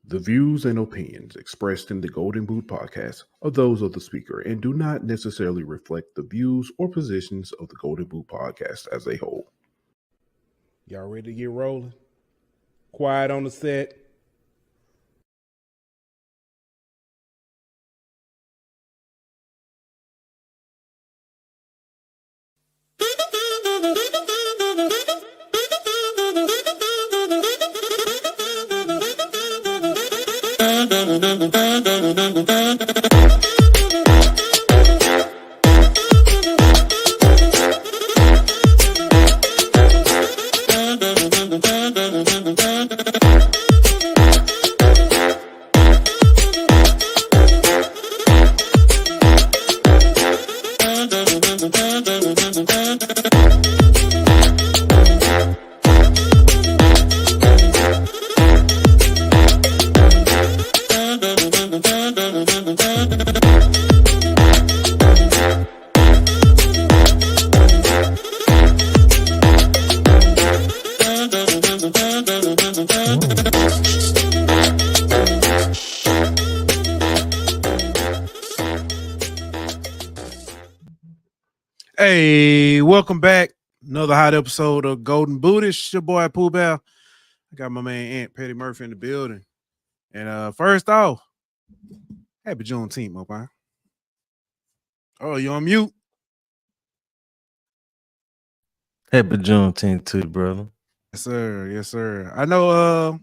The views and opinions expressed in the Golden Boot podcast are those of the speaker and do not necessarily reflect the views or positions of the Golden Boot podcast as a whole. Y'all ready to get rolling? Quiet on the set. Hey, welcome back. Another hot episode of Golden Boot. It's your boy Pooh Bear. I got my man Aunt Petty Murphy in the building. And first off, happy Juneteenth, my boy. Oh, you on mute? Happy Juneteenth to you, brother. Yes, sir. Yes, sir. I know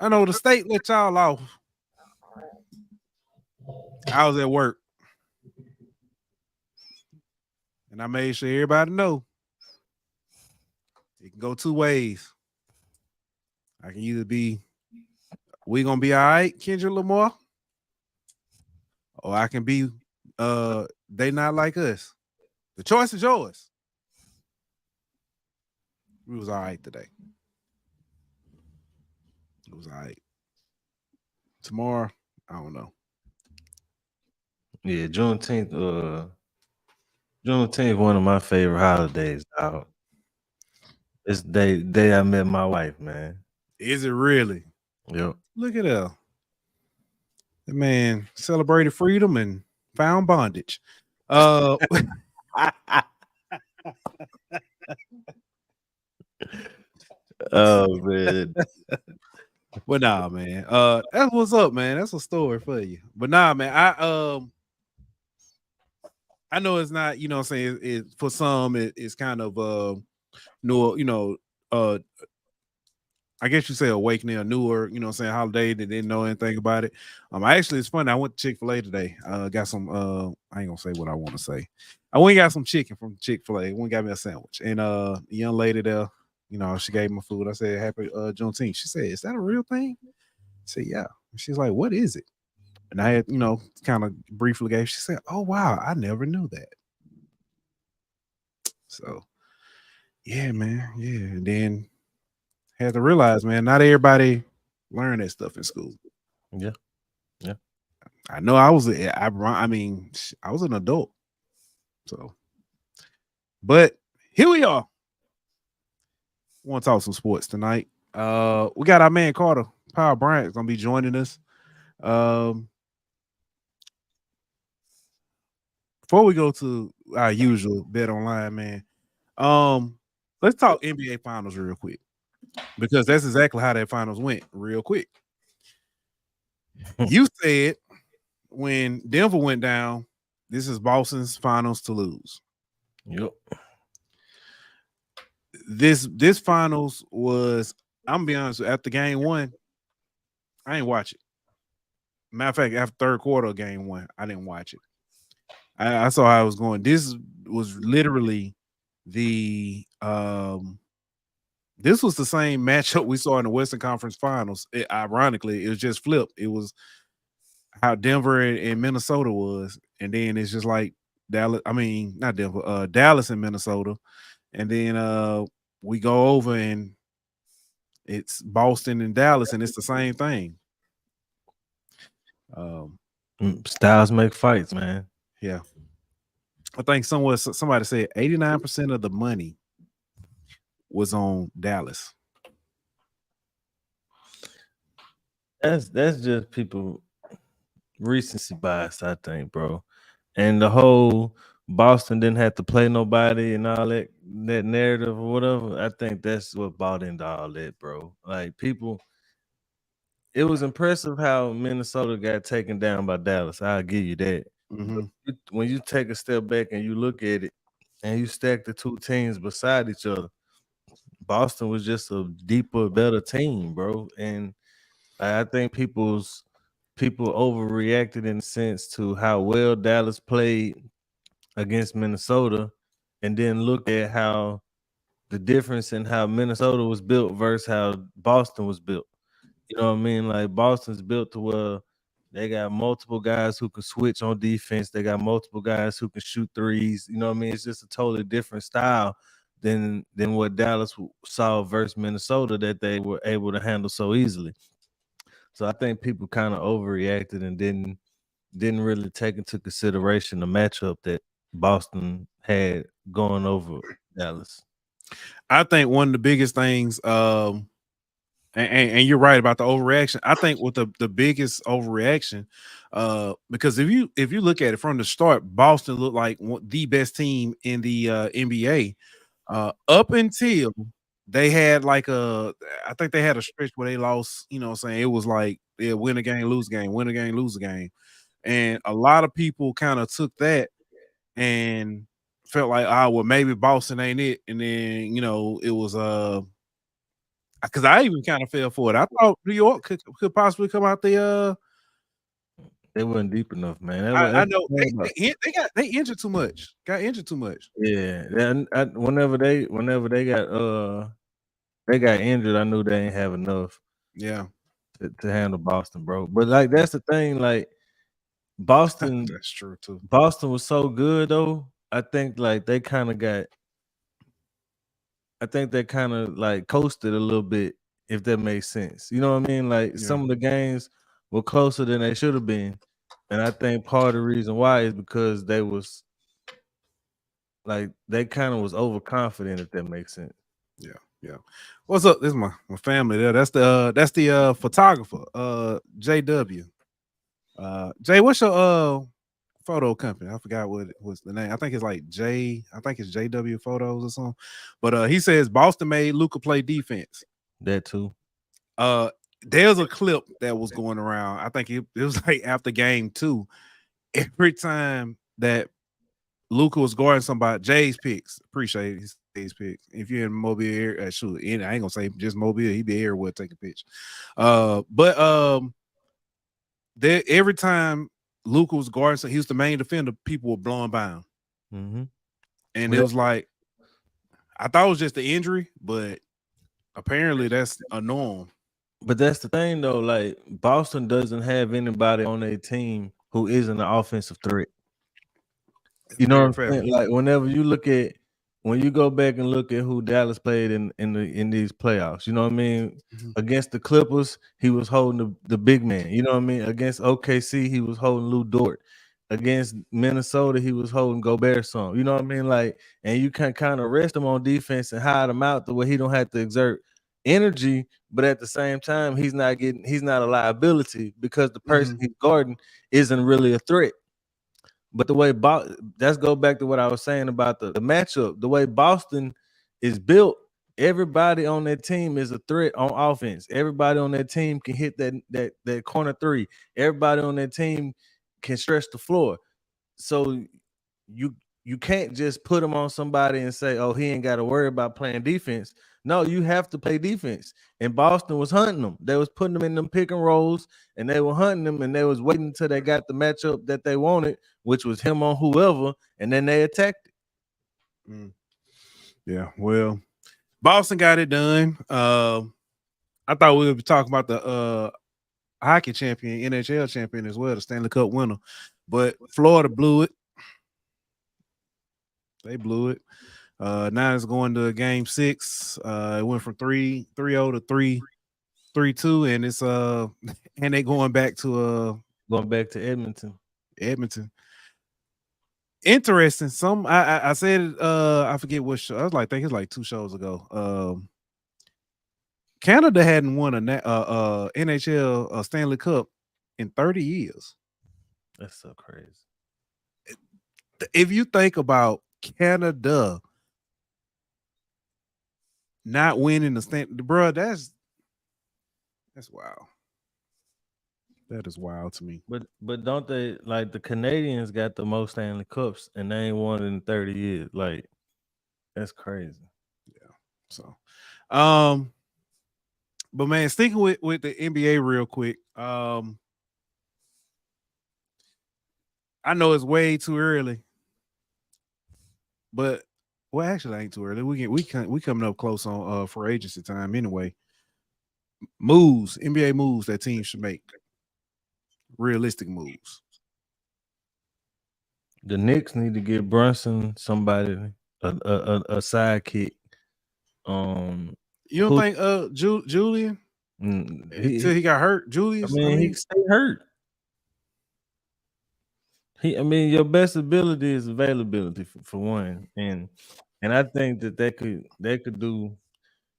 the state let y'all off. I was at work. And I made sure everybody know it can go two ways. I can either be, we gonna be all right, Kendrick Lamar, or I can be, they not like us. The choice is yours. We was all right today. It was all right. Tomorrow, I don't know. Yeah, Juneteenth, one of my favorite holidays, dog. It's the day I met my wife, man. Is it really? Yep. Look at that. The man celebrated freedom and found bondage. Oh man. Well, nah, man. That's what's up, man. That's a story for you. But nah, man. I know it's not, you know what I'm saying, it for some it's kind of newer, you know, I guess you say awakening, a newer, you know what I'm saying, holiday that didn't know anything about it. Actually it's funny. I went to Chick-fil-A today. Got some I ain't gonna say what I want to say. I went and got some chicken from Chick-fil-A. Went and got me a sandwich. And the young lady there, you know, she gave me food. I said, happy Juneteenth. She said, is that a real thing? I said, yeah. She's like, what is it? And I had, you know, kind of briefly gave. She said, oh wow, I never knew that. So yeah, man. Yeah. And then had to realize, man, not everybody learn that stuff in school. Yeah. Yeah. I know I was an adult. So, but here we are. Want to talk some sports tonight. We got our man Carter Power Bryant gonna be joining us. Before we go to our usual bet online, man, let's talk NBA Finals real quick because that's exactly how that finals went. Real quick, you said when Denver went down, this is Boston's finals to lose. Yep. This finals was, I'm gonna be honest, after game one, I ain't watch it. Matter of fact, after third quarter of game one, I didn't watch it. I saw how it was going. This was literally the this was the same matchup we saw in the Western Conference Finals. Ironically, it was just flipped. It was how Denver and Minnesota was, and then it's just like Dallas. I mean, not Denver, Dallas and Minnesota, and then we go over and it's Boston and Dallas, and it's the same thing. Styles make fights, man. Yeah. I think somebody said 89% of the money was on Dallas. That's just people recency bias, I think, bro. And the whole Boston didn't have to play nobody and all that narrative or whatever. I think that's what bought into all that, bro. Like people, it was impressive how Minnesota got taken down by Dallas. I'll give you that. Mm-hmm. But when you take a step back and you look at it and you stack the two teams beside each other, Boston was just a deeper, better team, bro. And I think people overreacted in the sense to how well Dallas played against Minnesota, and then look at how the difference in how Minnesota was built versus how Boston was built. You know what I mean? Like Boston's built to where they got multiple guys who can switch on defense. They got multiple guys who can shoot threes. You know what I mean? It's just a totally different style than what Dallas saw versus Minnesota that they were able to handle so easily. So I think people kind of overreacted and didn't really take into consideration the matchup that Boston had going over Dallas. I think one of the biggest things, and you're right about the overreaction. I think with the biggest overreaction, because if you look at it from the start, Boston looked like the best team in the NBA up until they had I think they had a stretch where they lost. You know what I'm saying? It was like they win a game, lose a game, win a game, lose a game, and a lot of people kind of took that and felt like, well, maybe Boston ain't it, and then it was because I even kind of fell for it. I thought New York could possibly come out the. They weren't deep enough, man. I know they injured too much. Got injured too much. Yeah, whenever they got injured, I knew they ain't have enough. Yeah, to handle Boston, bro. But like that's the thing, like Boston. That's true too. Boston was so good though. I think like they kind of like coasted a little bit, if that makes sense. You know what I mean? Like some of the games were closer than they should have been. And I think part of the reason why is because they was like they kind of was overconfident, if that makes sense. Yeah. What's up? This is my family there. That's the photographer, JW. Jay, what's your photo company? I forgot what was the name. I think it's like it's JW Photos or something. But he says Boston made Luka play defense. That too. There's a clip that was going around. I think it was like after game 2. Every time that Luka was guarding somebody, Jay's picks. Appreciate his picks. If you're in Mobile area, shoot, I ain't gonna say just Mobile. He be everywhere taking pitch. But every time Luka was guarding, so he was the main defender. People were blowing by him, and it was like I thought it was just the injury, but apparently that's a norm. But that's the thing though. Like Boston doesn't have anybody on their team who isn't an offensive threat. You know what I'm saying? Like whenever you when you go back and look at who Dallas played in these playoffs, you know what I mean? Against the Clippers, he was holding the big man. You know what I mean? Against OKC, he was holding Lou Dort. Against Minnesota, he was holding Gobert some. You know what I mean? Like, and you can kind of rest him on defense and hide him out the way he don't have to exert energy, but at the same time, he's not a liability because the person he's guarding isn't really a threat. But the way let's go back to what I was saying about the matchup. The way Boston is built, everybody on their team is a threat on offense. Everybody on their team can hit that corner three. Everybody on their team can stretch the floor. So you can't just put them on somebody and say, oh, he ain't got to worry about playing defense. No, you have to play defense. And Boston was hunting them. They was putting them in them pick and rolls, and they were hunting them, and they was waiting until they got the matchup that they wanted, which was him on whoever, and then they attacked it. Yeah, well, Boston got it done. I thought we would be talking about the hockey champion, NHL champion as well, the Stanley Cup winner. But Florida blew it. They blew it. Now it's going to game 6. It went from 3-0 to 3-2, and it's and they going back to Edmonton. Interesting. I said it, I forget what show. I think it's like 2 shows ago. Canada hadn't won a NHL Stanley Cup in 30 years. That's so crazy. If you think about Canada not winning the Stanley, bro, that's wild. That is wild to me. But don't they, like, the Canadians got the most Stanley Cups and they ain't won in 30 years? Like, that's crazy. Yeah. So, but man, sticking with the NBA real quick. I know it's way too early, but well, actually, it ain't too early. We coming up close on for agency time anyway. NBA moves that teams should make. Realistic moves. The Knicks need to get Brunson somebody a sidekick. You don't think Julian until he got hurt? Julius, I mean, he stay hurt. Your best ability is availability for one, and I think that they could do,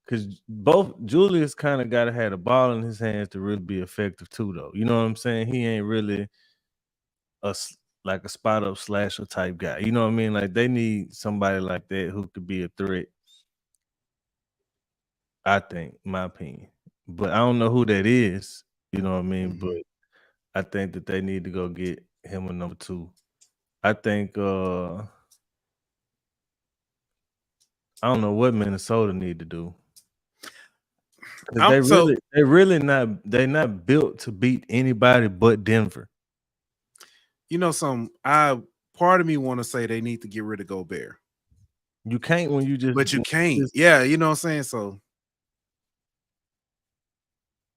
because both Julius kind of got to have the ball in his hands to really be effective too, though. You know what I'm saying? He ain't really a spot up slasher type guy. You know what I mean? Like, they need somebody like that who could be a threat. I think, in my opinion, but I don't know who that is. You know what I mean? Mm-hmm. But I think that they need to go get him a number 2. I think I don't know what Minnesota need to do. They're not built to beat anybody but Denver. You know, part of me want to say they need to get rid of Gobert. You can't when you just, but you can't. Yeah, you know what I'm saying. So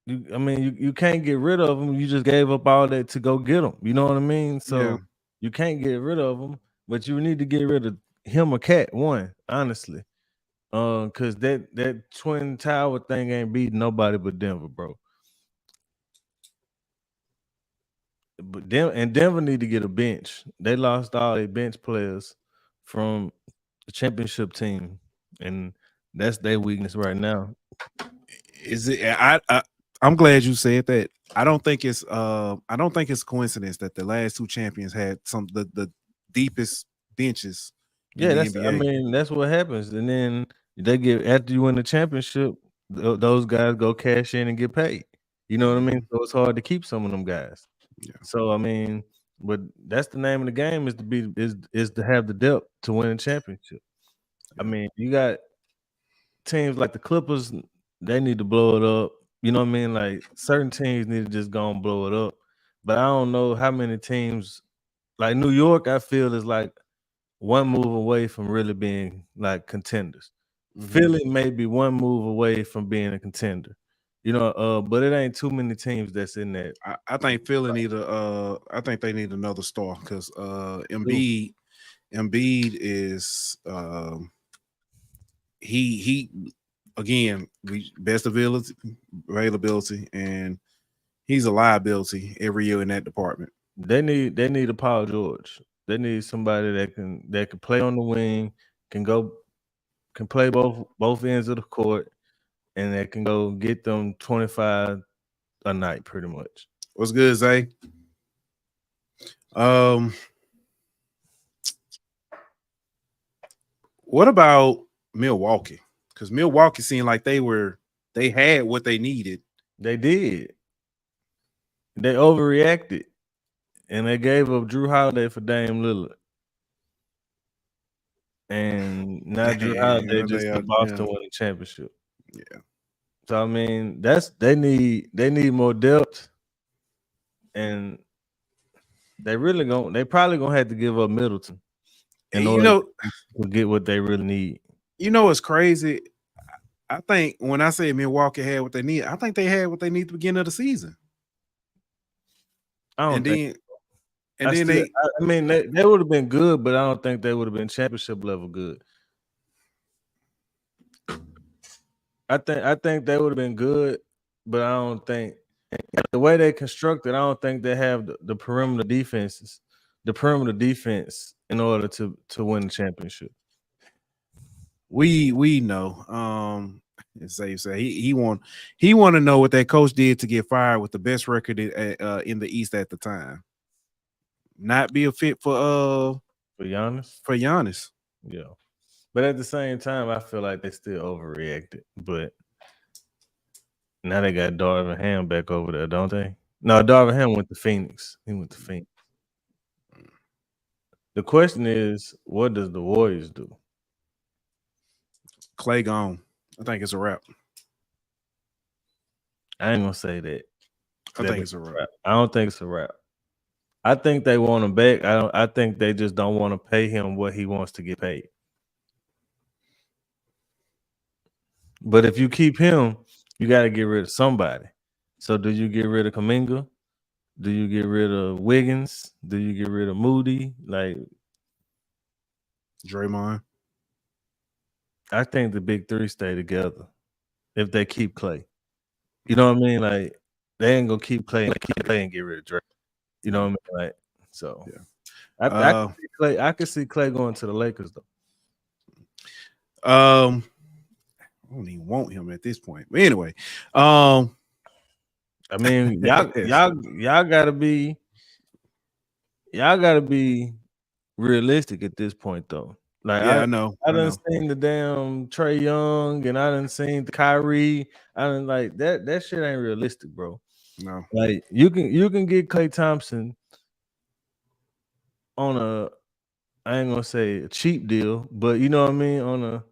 you can't get rid of them. You just gave up all that to go get them. You know what I mean? So yeah. You can't get rid of them, but you need to get rid of him or Cat, one, honestly. Because that Twin Tower thing ain't beating nobody but Denver, bro. But Denver need to get a bench. They lost all their bench players from the championship team, and that's their weakness right now. Is it? I'm glad you said that. I don't think it's a coincidence that the last 2 champions had the deepest benches. Yeah, that's what happens. And then they after you win the championship, those guys go cash in and get paid. You know what I mean? So it's hard to keep some of them guys. Yeah. So but that's the name of the game, is to have the depth to win a championship. Yeah. You got teams like the Clippers, they need to blow it up. You know what I mean? Like, certain teams need to just go and blow it up. But I don't know how many teams, like New York, I feel is like one move away from really being like contenders. Mm-hmm. Philly may be one move away from being a contender. You know, but it ain't too many teams that's in that. I think Philly I think they need another star, because Embiid is he again, best availability, and he's a liability every year in that department. They need a Paul George. They need somebody that can play on the wing, can play both ends of the court, and that can go get them 25 a night, pretty much. What's good, Zay? What about Milwaukee? Because Milwaukee seemed like they had what they needed. They did. They overreacted, and they gave up Drew Holiday for Dame Lillard. And now Drew Holiday just the Boston winning championship. Yeah. So they need more depth, and they probably gonna have to give up Middleton in order to get what they really need. You know what's crazy? I think when I say Milwaukee had what they need, I think they had what they need at the beginning of the season. They would have been good, but I don't think they would have been championship level good. I think they would have been good, but I don't think the way they constructed, I don't think they have the perimeter defense in order to win the championship. We know. And say he want to know what that coach did to get fired with the best record in the East at the time. Not be a fit for Giannis. For Giannis. Yeah. But at the same time, I feel like they still overreacted. But now they got Darvin Ham back over there, don't they? No, Darvin Ham went to Phoenix. He went to Phoenix. The question is, what does the Warriors do? Clay gone. I think it's a wrap. I ain't gonna say that. I think it's a wrap. I don't think it's a wrap. I think they want him back. I think they just don't want to pay him what he wants to get paid. But if you keep him, you got to get rid of somebody. So do you get rid of Kuminga? Do you get rid of Wiggins? Do you get rid of Moody? Like Draymond? I think the big three stay together if they keep Clay. You know what I mean? Like they ain't gonna keep Clay and get rid of Dre. You know what I mean? Like so. Yeah. I could see Clay going to the Lakers though. I don't even want him at this point. But anyway, I mean, y'all gotta be realistic at this point though. Like yeah, I know. I done seen the damn Trae Young and I done seen the Kyrie. I done like that shit ain't realistic, bro. No. Like you can get Klay Thompson on a, I ain't gonna say a cheap deal, but you know what I mean, on a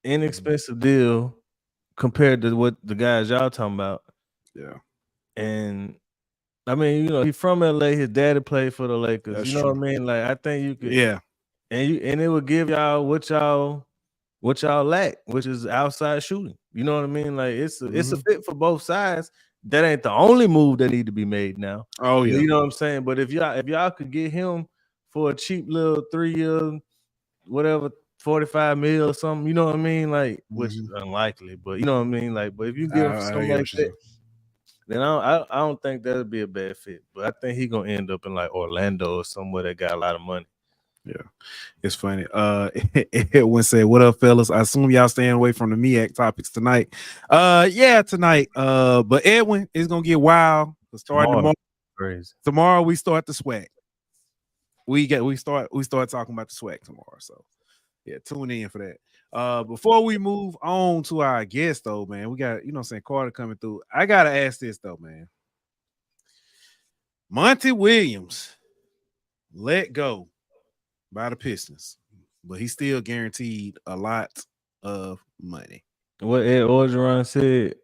inexpensive deal compared to what the guys y'all talking about. Yeah. And I mean, you know, he's from LA, his daddy played for the Lakers. That's you know true. what I mean? Like I think you could, yeah. And it would give y'all what y'all lack, which is outside shooting. You know what I mean? Like it's a fit for both sides. That ain't the only move that need to be made now. Oh yeah, you know what I'm saying. But if y'all could get him for a cheap little 3-year, whatever, 45 mil or something, you know what I mean? Like which is unlikely, but you know what I mean. Like, but if you get him something like that, then I don't think that'd be a bad fit. But I think he gonna end up in like Orlando or somewhere that got a lot of money. Yeah, it's funny. Edwin said, "What up, fellas? I assume y'all staying away from the MEAC topics tonight." Yeah, tonight. But Edwin is gonna get wild. Starting tomorrow. Crazy. Tomorrow we start the swag. We start talking about the swag tomorrow. So yeah, tune in for that. Before we move on to our guest, though, man, we got Carter coming through. I gotta ask this though, man. Monty Williams let go by the Pistons, but he's still guaranteed a lot of money. What Ed Orgeron said,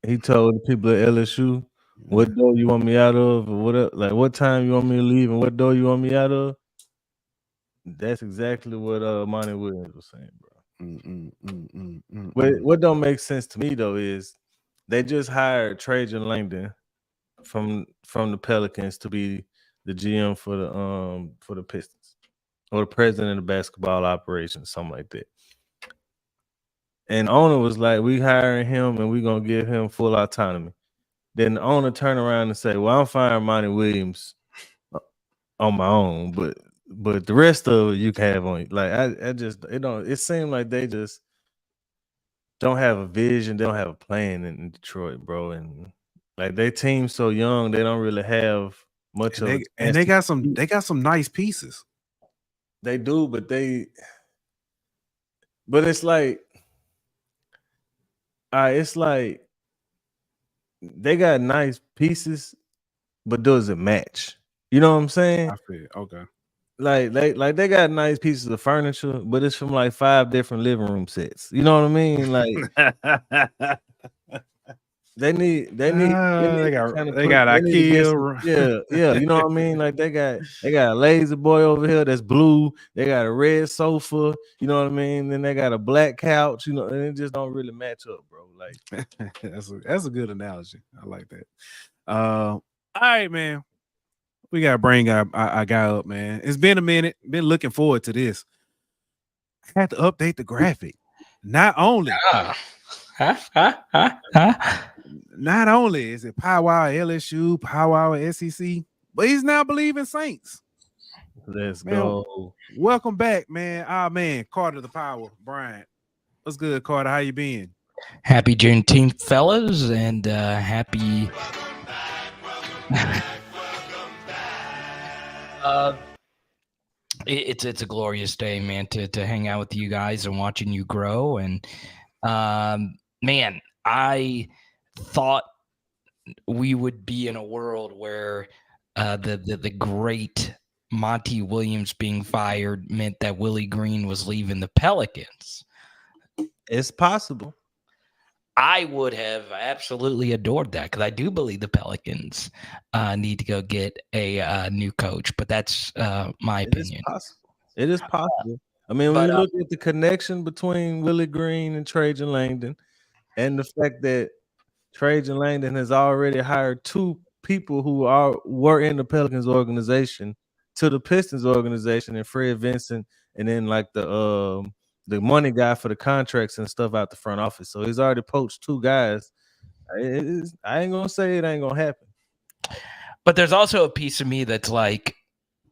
he told the people at LSU, what door you want me out of, or what time you want me to leave, and what door you want me out of. That's exactly what Monty Williams was saying, bro. What don't make sense to me though is they just hired Trajan Langdon from the Pelicans to be the GM for the Pistons. Or the president of the basketball operations, something like that. And the owner was like, we hiring him and we're going to give him full autonomy. Then the owner turned around and say, well, I'm firing Monty Williams on my own, but the rest of it you can have on. Like, it seemed like they just don't have a vision. They don't have a plan in Detroit, bro. And like their team's so young, they don't really have much of it. And they got some nice pieces. They do, but it's like, it's like they got nice pieces, but does it match? You know what I'm saying? I feel okay. Like they got nice pieces of furniture, but it's from like 5 different living room sets. You know what I mean? Like they got IKEA. Yeah. You know what I mean? Like they got a lazy boy over here that's blue. They got a red sofa. You know what I mean? Then they got a black couch. You know, and it just don't really match up, bro. Like that's a good analogy. I like that. All right, man. We gotta bring our guy up, man. It's been a minute. Been looking forward to this. I had to update the graphic. Not only. Not only is it Powwow LSU, Powwow SEC, but he's now believing Saints. Let's go. Welcome back, man. Our man, Carter the Power Bryant. What's good, Carter? How you been? Happy Juneteenth, fellas, and happy. It's a glorious day, man, to hang out with you guys and watching you grow. And man, I thought we would be in a world where the great Monty Williams being fired meant that Willie Green was leaving the Pelicans. It's possible. I would have absolutely adored that because I do believe the Pelicans need to go get a new coach, but that's my opinion. It is possible. I mean, when you look at the connection between Willie Green and Trajan Langdon, and the fact that Trajan Langdon has already hired two people who were in the Pelicans organization to the Pistons organization, and Fred Vincent, and then like the money guy for the contracts and stuff out the front office. So he's already poached two guys. I ain't gonna say it ain't gonna happen. But there's also a piece of me that's like,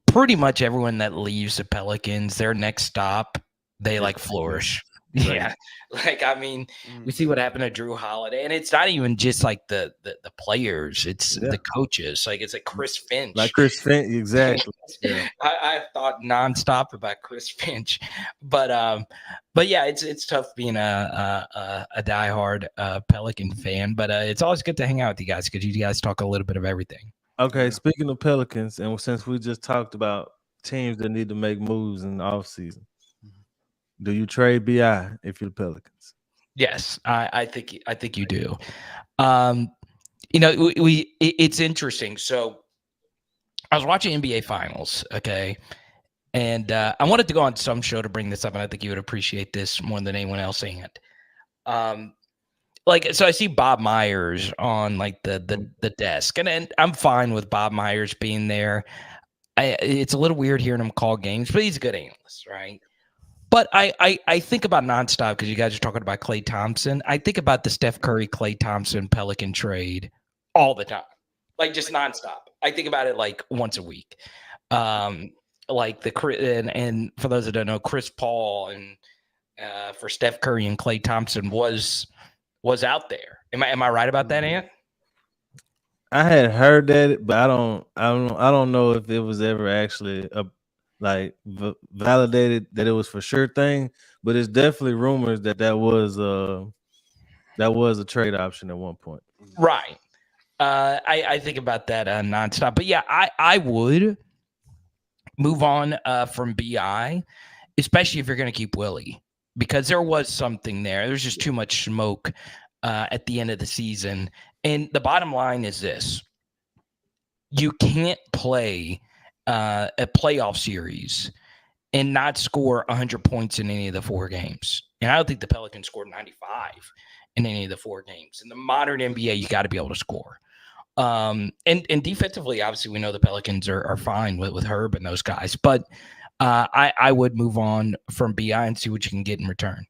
pretty much everyone that leaves the Pelicans, their next stop, they like flourish. Right. Yeah. Like, I mean, we see what happened to Drew Holiday, and it's not even just like the players, it's the coaches. Like, it's like Chris Finch. Like Chris Finch, exactly. Yeah. I thought nonstop about Chris Finch. But yeah, it's tough being a diehard Pelican fan. But it's always good to hang out with you guys because you guys talk a little bit of everything. Okay, speaking of Pelicans, and since we just talked about teams that need to make moves in the offseason, do you trade BI if you're the Pelicans? Yes, I think you do. You know, it's interesting. So I was watching NBA Finals, okay, and I wanted to go on some show to bring this up, and I think you would appreciate this more than anyone else. And like, so I see Bob Myers on like the desk, and I'm fine with Bob Myers being there. It's a little weird hearing him call games, but he's a good analyst, right? But I think about nonstop because you guys are talking about Klay Thompson. I think about the Steph Curry, Klay Thompson, Pelican trade all the time, like just nonstop. I think about it like once a week. Like and for those that don't know, Chris Paul and for Steph Curry and Klay Thompson was out there. Am I right about that, Ant? I had heard that, but I don't know if it was ever actually validated that it was for sure thing, but it's definitely rumors that was a trade option at one point. Right. I think about that nonstop. But yeah, I would move on from BI, especially if you're going to keep Willie, because there was something there. There's just too much smoke at the end of the season. And the bottom line is this: you can't play a playoff series and not score 100 points in any of the 4 games. And I don't think the Pelicans scored 95 in any of the 4 games. In the modern NBA, you got to be able to score. And defensively, obviously, we know the Pelicans are fine with Herb and those guys. But I would move on from BI and see what you can get in return.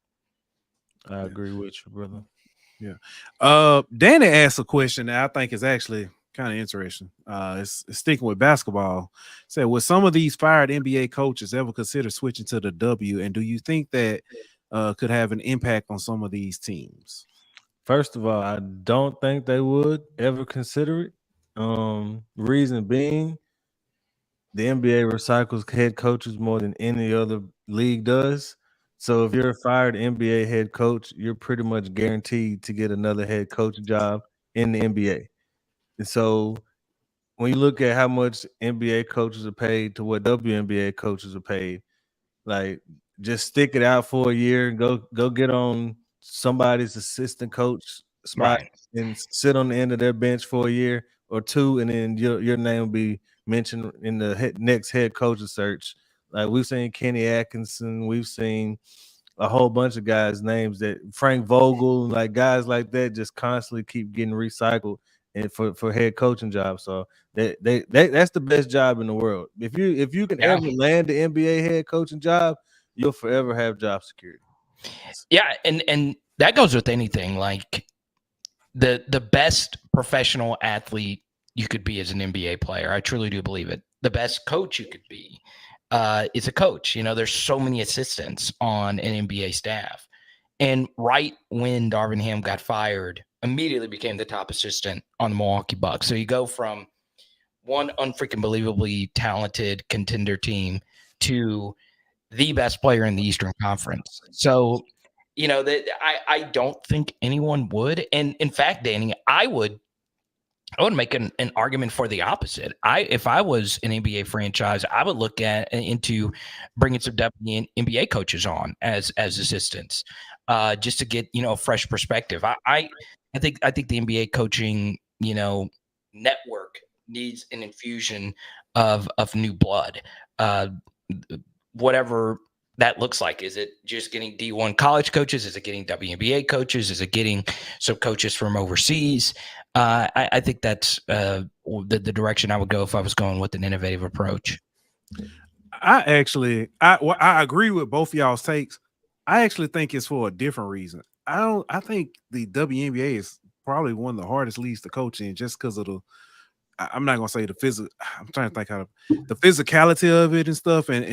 I agree with you, brother. Yeah. Danny asked a question that I think is actually kind of interesting. It's sticking with basketball. Said, would some of these fired NBA coaches ever consider switching to the W? And do you think that could have an impact on some of these teams? First of all, I don't think they would ever consider it. Reason being, the NBA recycles head coaches more than any other league does. So if you're a fired NBA head coach, you're pretty much guaranteed to get another head coach job in the NBA. And so when you look at how much NBA coaches are paid to what WNBA coaches are paid, like, just stick it out for a year and go get on somebody's assistant coach spot, right, and sit on the end of their bench for a year or two, and then your name will be mentioned in the next head coaching search. Like, we've seen Kenny Atkinson, we've seen a whole bunch of guys' names, that Frank Vogel, like guys like that, just constantly keep getting recycled and for head coaching jobs. So that's the best job in the world. If you can ever land the NBA head coaching job, you'll forever have job security. Yeah, and that goes with anything. Like, the best professional athlete you could be as an NBA player. I truly do believe it. The best coach you could be is a coach. You know, there's so many assistants on an NBA staff. And right when Darvin Ham got fired, immediately became the top assistant on the Milwaukee Bucks. So you go from one unfreaking believably talented contender team to the best player in the Eastern Conference. So, that I don't think anyone would. And in fact, Danny, I would make an argument for the opposite. If I was an NBA franchise, I would look into bringing some NBA coaches on as assistants, just to get a fresh perspective. I think the NBA coaching network needs an infusion of new blood, whatever that looks like. Is it just getting D1 college coaches? Is it getting WNBA coaches? Is it getting some coaches from overseas? I think that's the direction I would go if I was going with an innovative approach. I agree with both of y'all's takes. I actually think it's for a different reason. I think the WNBA is probably one of the hardest leagues to coach in, just because of I'm not gonna say the physical. I'm trying to think how the physicality of it and stuff, and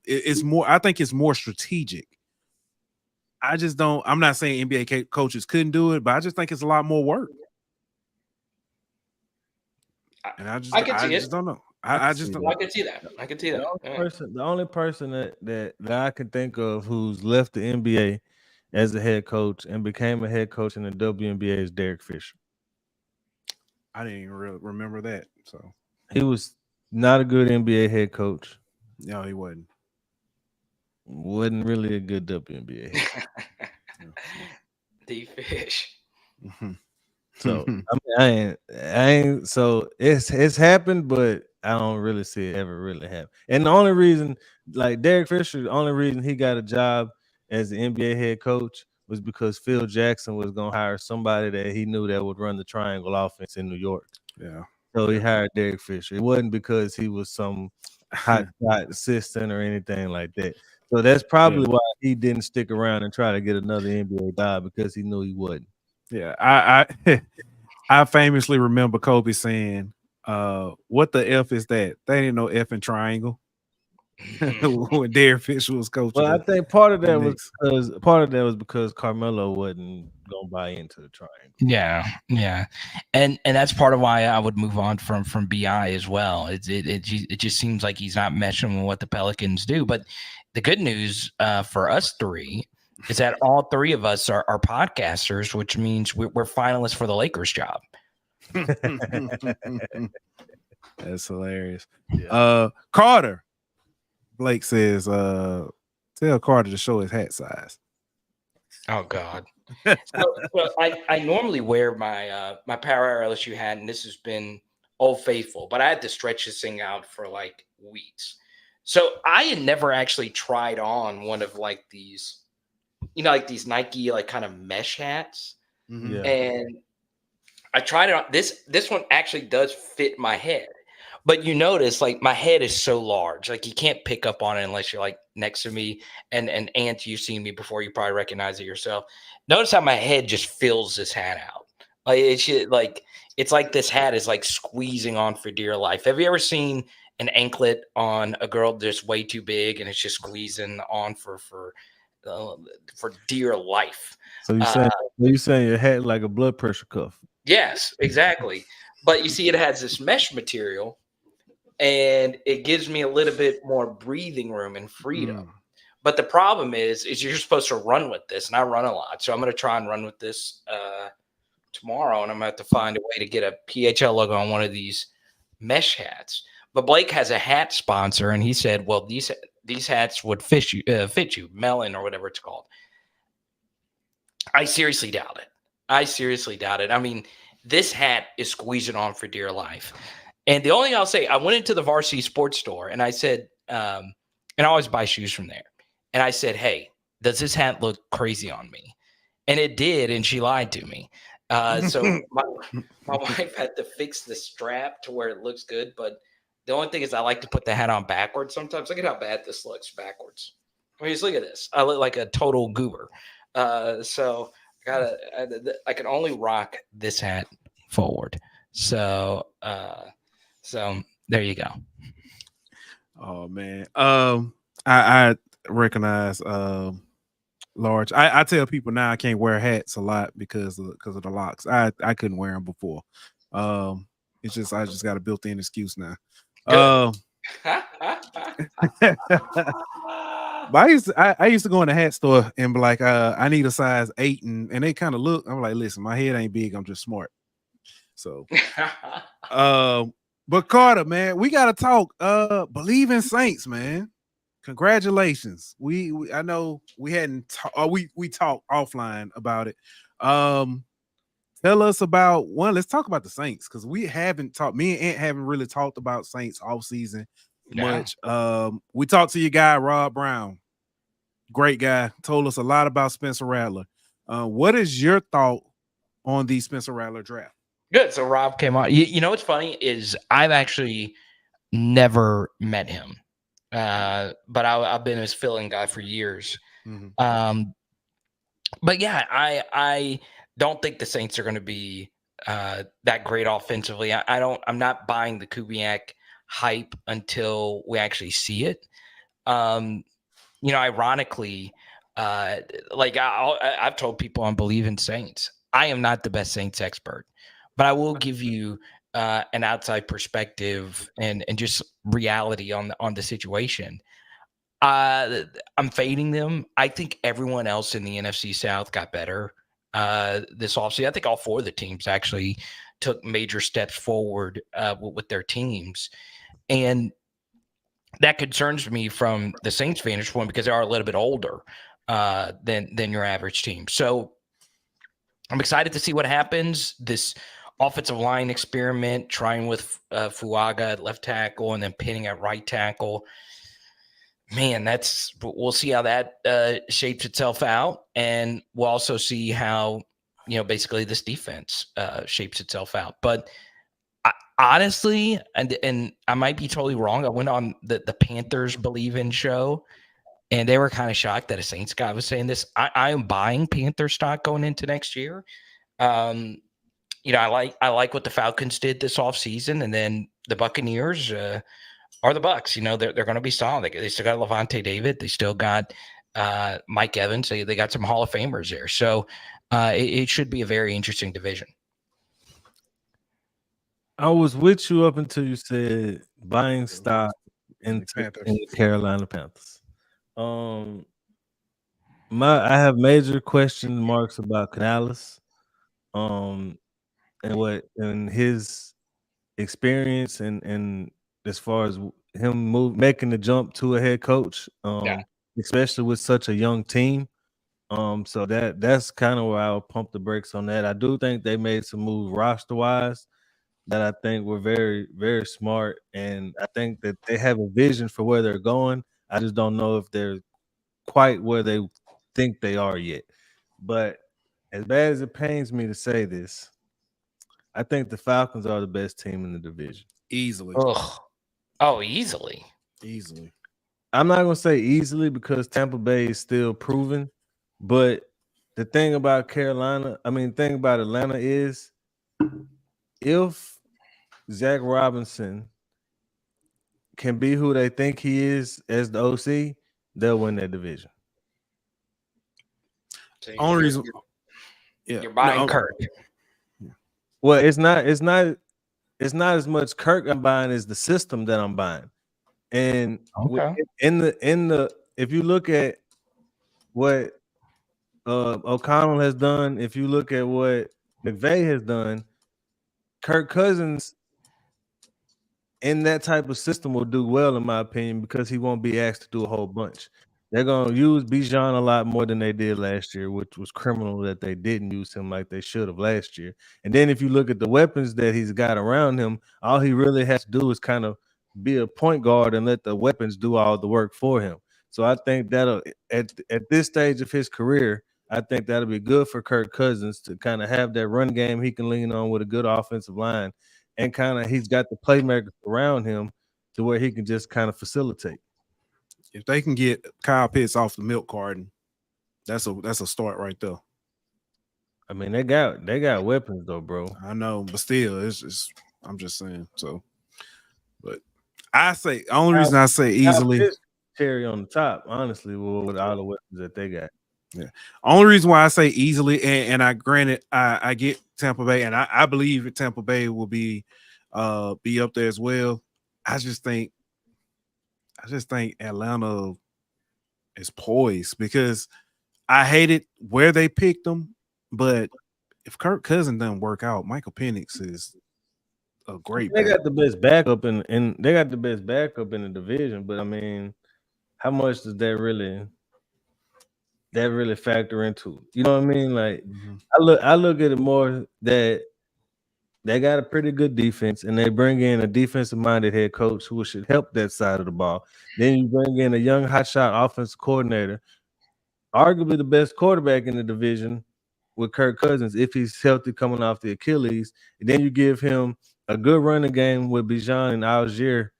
it's more. I think it's more strategic. I just don't. I'm not saying NBA coaches couldn't do it, but I just think it's a lot more work. And I just don't know. I just don't. I can see that. I can see that. The only person that I can think of who's left the NBA as a head coach and became a head coach in the WNBA is Derek Fisher. I didn't even remember that. So he was not a good NBA head coach. No, he wasn't. Wasn't really a good WNBA head coach. The fish. So I mean, I ain't. So it's happened, but I don't really see it ever really happen. And the only reason, like Derek Fisher, the only reason he got a job as the NBA head coach was because Phil Jackson was gonna hire somebody that he knew that would run the triangle offense in New York. Yeah. So he hired Derek Fisher. It wasn't because he was some hot shot assistant or anything like that. So that's probably why he didn't stick around and try to get another NBA job, because he knew he wouldn't. Yeah, I famously remember Kobe saying, "What the F is that? They didn't know F in triangle." When Derek Fisher was coaching. Well, I think part of that was because Carmelo wasn't gonna buy into the triangle. Yeah, and that's part of why I would move on from BI as well. It just seems like he's not meshing with what the Pelicans do. But the good news for us three is that all three of us are podcasters, which means we're finalists for the Lakers job. That's hilarious. Yeah. Carter. Blake says, tell Carter to show his hat size. Oh God. So I normally wear my my Power LSU hat, and this has been Old Faithful, but I had to stretch this thing out for like weeks. So I had never actually tried on one of like these, like these Nike like kind of mesh hats. Mm-hmm. Yeah. And I tried it on. This one actually does fit my head. But you notice, like, my head is so large, like you can't pick up on it unless you're like next to me. And Ant, you've seen me before, you probably recognize it yourself. Notice how my head just fills this hat out. Like it's like this hat is like squeezing on for dear life. Have you ever seen an anklet on a girl that's way too big and it's just squeezing on for dear life? So you're saying your hat like a blood pressure cuff? Yes, exactly. But you see, it has this mesh material, and it gives me a little bit more breathing room and freedom. But the problem is you're supposed to run with this, and I run a lot. So I'm going to try and run with this tomorrow, and I'm going to have to find a way to get a PHL logo on one of these mesh hats. But Blake has a hat sponsor, and he said, well, these hats would fit you, Melon or whatever it's called. I seriously doubt it. I mean, this hat is squeezing on for dear life. And the only thing I'll say, I went into the Varsity Sports Store and I said, and I always buy shoes from there. And I said, hey, does this hat look crazy on me? And it did. And she lied to me. So my wife had to fix the strap to where it looks good. But the only thing is I like to put the hat on backwards sometimes. Look at how bad this looks backwards. I mean, just look at this. I look like a total goober. So I can only rock this hat forward. So there you go. Oh man. I recognize large. I tell people now I can't wear hats a lot because of the locks. I couldn't wear them before. It's just I just got a built-in excuse now. But I used to go in the hat store and be like, I need a size 8, and they kind of look. I'm like, listen, my head ain't big. I'm just smart. So, but Carter, man, we gotta talk. Believe in Saints, man. Congratulations. I know we hadn't we talked offline about it. Tell us about one. Let's talk about the Saints because we haven't talked. Me and Ant haven't really talked about Saints off season much. We talked to your guy Rob Brown, great guy. Told us a lot about Spencer Rattler. What is your thought on the Spencer Rattler draft? Good. So Rob came on. You know what's funny is I've actually never met him, but I've been his filling guy for years. Mm-hmm. But yeah, I don't think the Saints are going to be that great offensively. I'm not buying the Kubiak hype until we actually see it. Ironically, like I've told people I believe in Saints. I am not the best Saints expert, but I will give you an outside perspective and just reality on the situation. I'm fading them. I think everyone else in the NFC South got better this offseason. I think all 4 of the teams actually took major steps forward with their teams. And that concerns me from the Saints vantage point because they are a little bit older than your average team. So I'm excited to see what happens. This offensive line experiment, trying with Fuaga at left tackle and then pinning at right tackle. Man, we'll see how that shapes itself out. And we'll also see how, basically this defense shapes itself out. But honestly, and I might be totally wrong. I went on the Panthers Believe In show, and they were kind of shocked that a Saints guy was saying this. I am buying Panther stock going into next year. I like what the Falcons did this offseason, and then the Buccaneers are the Bucs. They're going to be solid. They still got Levante David. They still got Mike Evans. They got some Hall of Famers there. So it should be a very interesting division. I was with you up until you said buying stock in the Carolina Panthers. I have major question marks about Canales, and his experience and as far as him making the jump to a head coach, especially with such a young team. So that's kind of where I'll pump the brakes on that. I do think they made some moves roster wise that I think were very, very smart. And I think that they have a vision for where they're going. I just don't know if they're quite where they think they are yet. But as bad as it pains me to say this, I think the Falcons are the best team in the division. Easily. Ugh. Oh, easily. Easily. I'm not going to say easily because Tampa Bay is still proven. But the thing about Atlanta is if Zach Robinson can be who they think he is as the OC, they'll win that division. So Only reason, you're buying Kirk. Well, it's not as much Kirk I'm buying as the system that I'm buying. And if you look at what O'Connell has done, if you look at what McVay has done, Kirk Cousins in that type of system will do well, in my opinion, because he won't be asked to do a whole bunch. They're going to use Bijan a lot more than they did last year, which was criminal that they didn't use him like they should have last year. And then if you look at the weapons that he's got around him, all he really has to do is kind of be a point guard and let the weapons do all the work for him. So I think that'll at this stage of his career, I think that'll be good for Kirk Cousins to kind of have that run game he can lean on with a good offensive line, and kind of he's got the playmakers around him to where he can just kind of facilitate. If they can get Kyle Pitts off the milk carton, that's a start right there. I mean, they got weapons though, bro. I know, but still, it's I'm just saying. So, but I say only reason I say easily cherry on the top, honestly, with all the weapons that they got. Yeah. Only reason why I say easily, and I granted I get Tampa Bay, and I believe that Tampa Bay will be up there as well. I just think Atlanta is poised because I hated where they picked them, but if Kirk Cousins doesn't work out, Michael Penix is a great. They got the best backup in they got the best backup in the division, but I mean, how much does that really factor into? You know what I mean? Like I look at it more that they got a pretty good defense, and they bring in a defensive-minded head coach who should help that side of the ball. Then you bring in a young hotshot offensive coordinator, arguably the best quarterback in the division with Kirk Cousins if he's healthy coming off the Achilles. And then you give him a good running game with Bijan and Algier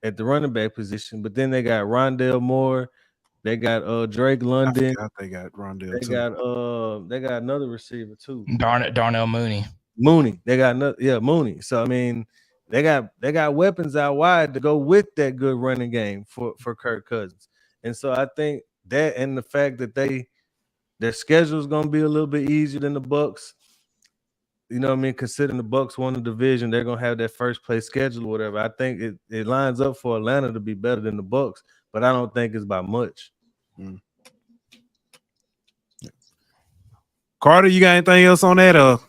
at the running back position. But then they got Rondale Moore, they got Drake London. They got Rondale. They got another receiver too. Darnell Mooney. They got Mooney. So I mean, they got weapons out wide to go with that good running game for Kirk Cousins. And so I think that, and the fact that their schedule is going to be a little bit easier than the Bucks. You know what I mean? Considering the Bucks won the division, they're going to have that first place schedule or whatever. I think it lines up for Atlanta to be better than the Bucks, but I don't think it's by much. Carter, you got anything else on that?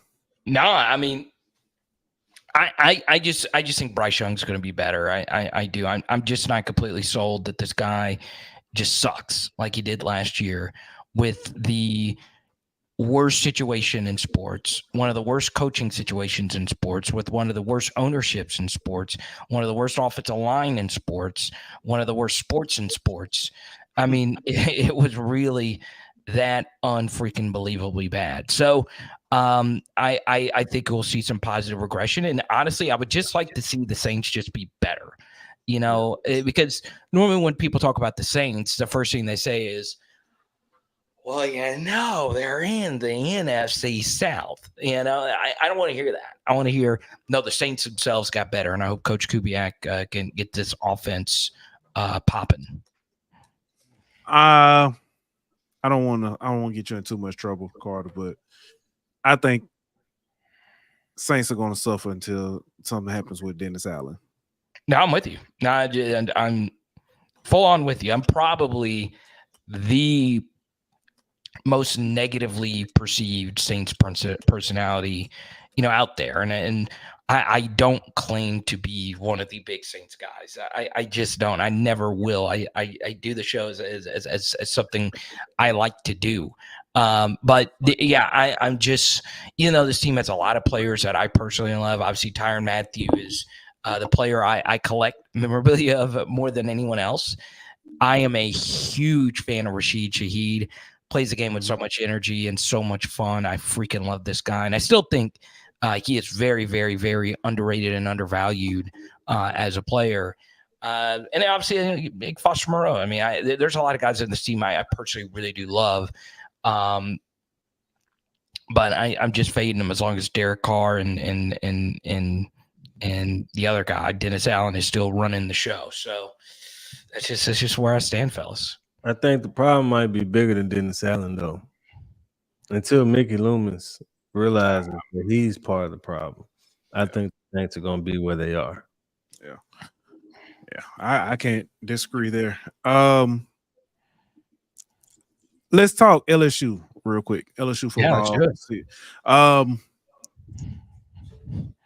No, I mean, I just think Bryce Young's going to be better. I do. I'm just not completely sold that this guy just sucks like he did last year with the worst situation in sports, one of the worst coaching situations in sports, with one of the worst ownerships in sports, one of the worst offensive line in sports, one of the worst sports in sports. I mean, it was really that unfreaking believably bad. So I think we'll see some positive regression. And honestly, I would just like to see the Saints just be better, you know, because normally when people talk about the Saints, the first thing they say is, well, you know, they're in the NFC South. You know, I don't want to hear that. I want to hear, no, the Saints themselves got better, and I hope Coach Kubiak can get this offense popping. I don't want to get you in too much trouble, Carter, but I think Saints are going to suffer until something happens with Dennis Allen. No, I'm with you. No, I'm full on with you. I'm probably the most negatively perceived Saints personality, you know, out there. And I don't claim to be one of the big Saints guys. I just don't. I never will. I do the show as something I like to do. But I'm just, you know, this team has a lot of players that I personally love. Obviously, Tyrann Mathieu is the player I collect memorabilia of more than anyone else. I am a huge fan of Rashid Shaheed. Plays the game with so much energy and so much fun. I freaking love this guy. And I still think he is very, very, very underrated and undervalued as a player. And obviously, Big Foster Moreau. I mean, there's a lot of guys in this team I personally really do love. But I'm just fading them as long as Derek Carr and the other guy, Dennis Allen, is still running the show. So that's just where I stand, fellas. I think the problem might be bigger than Dennis Allen, though. Until Mickey Loomis realizes that he's part of the problem, I think the Saints are going to be where they are. Yeah. I can't disagree there. Let's talk LSU real quick. LSU football. Yeah,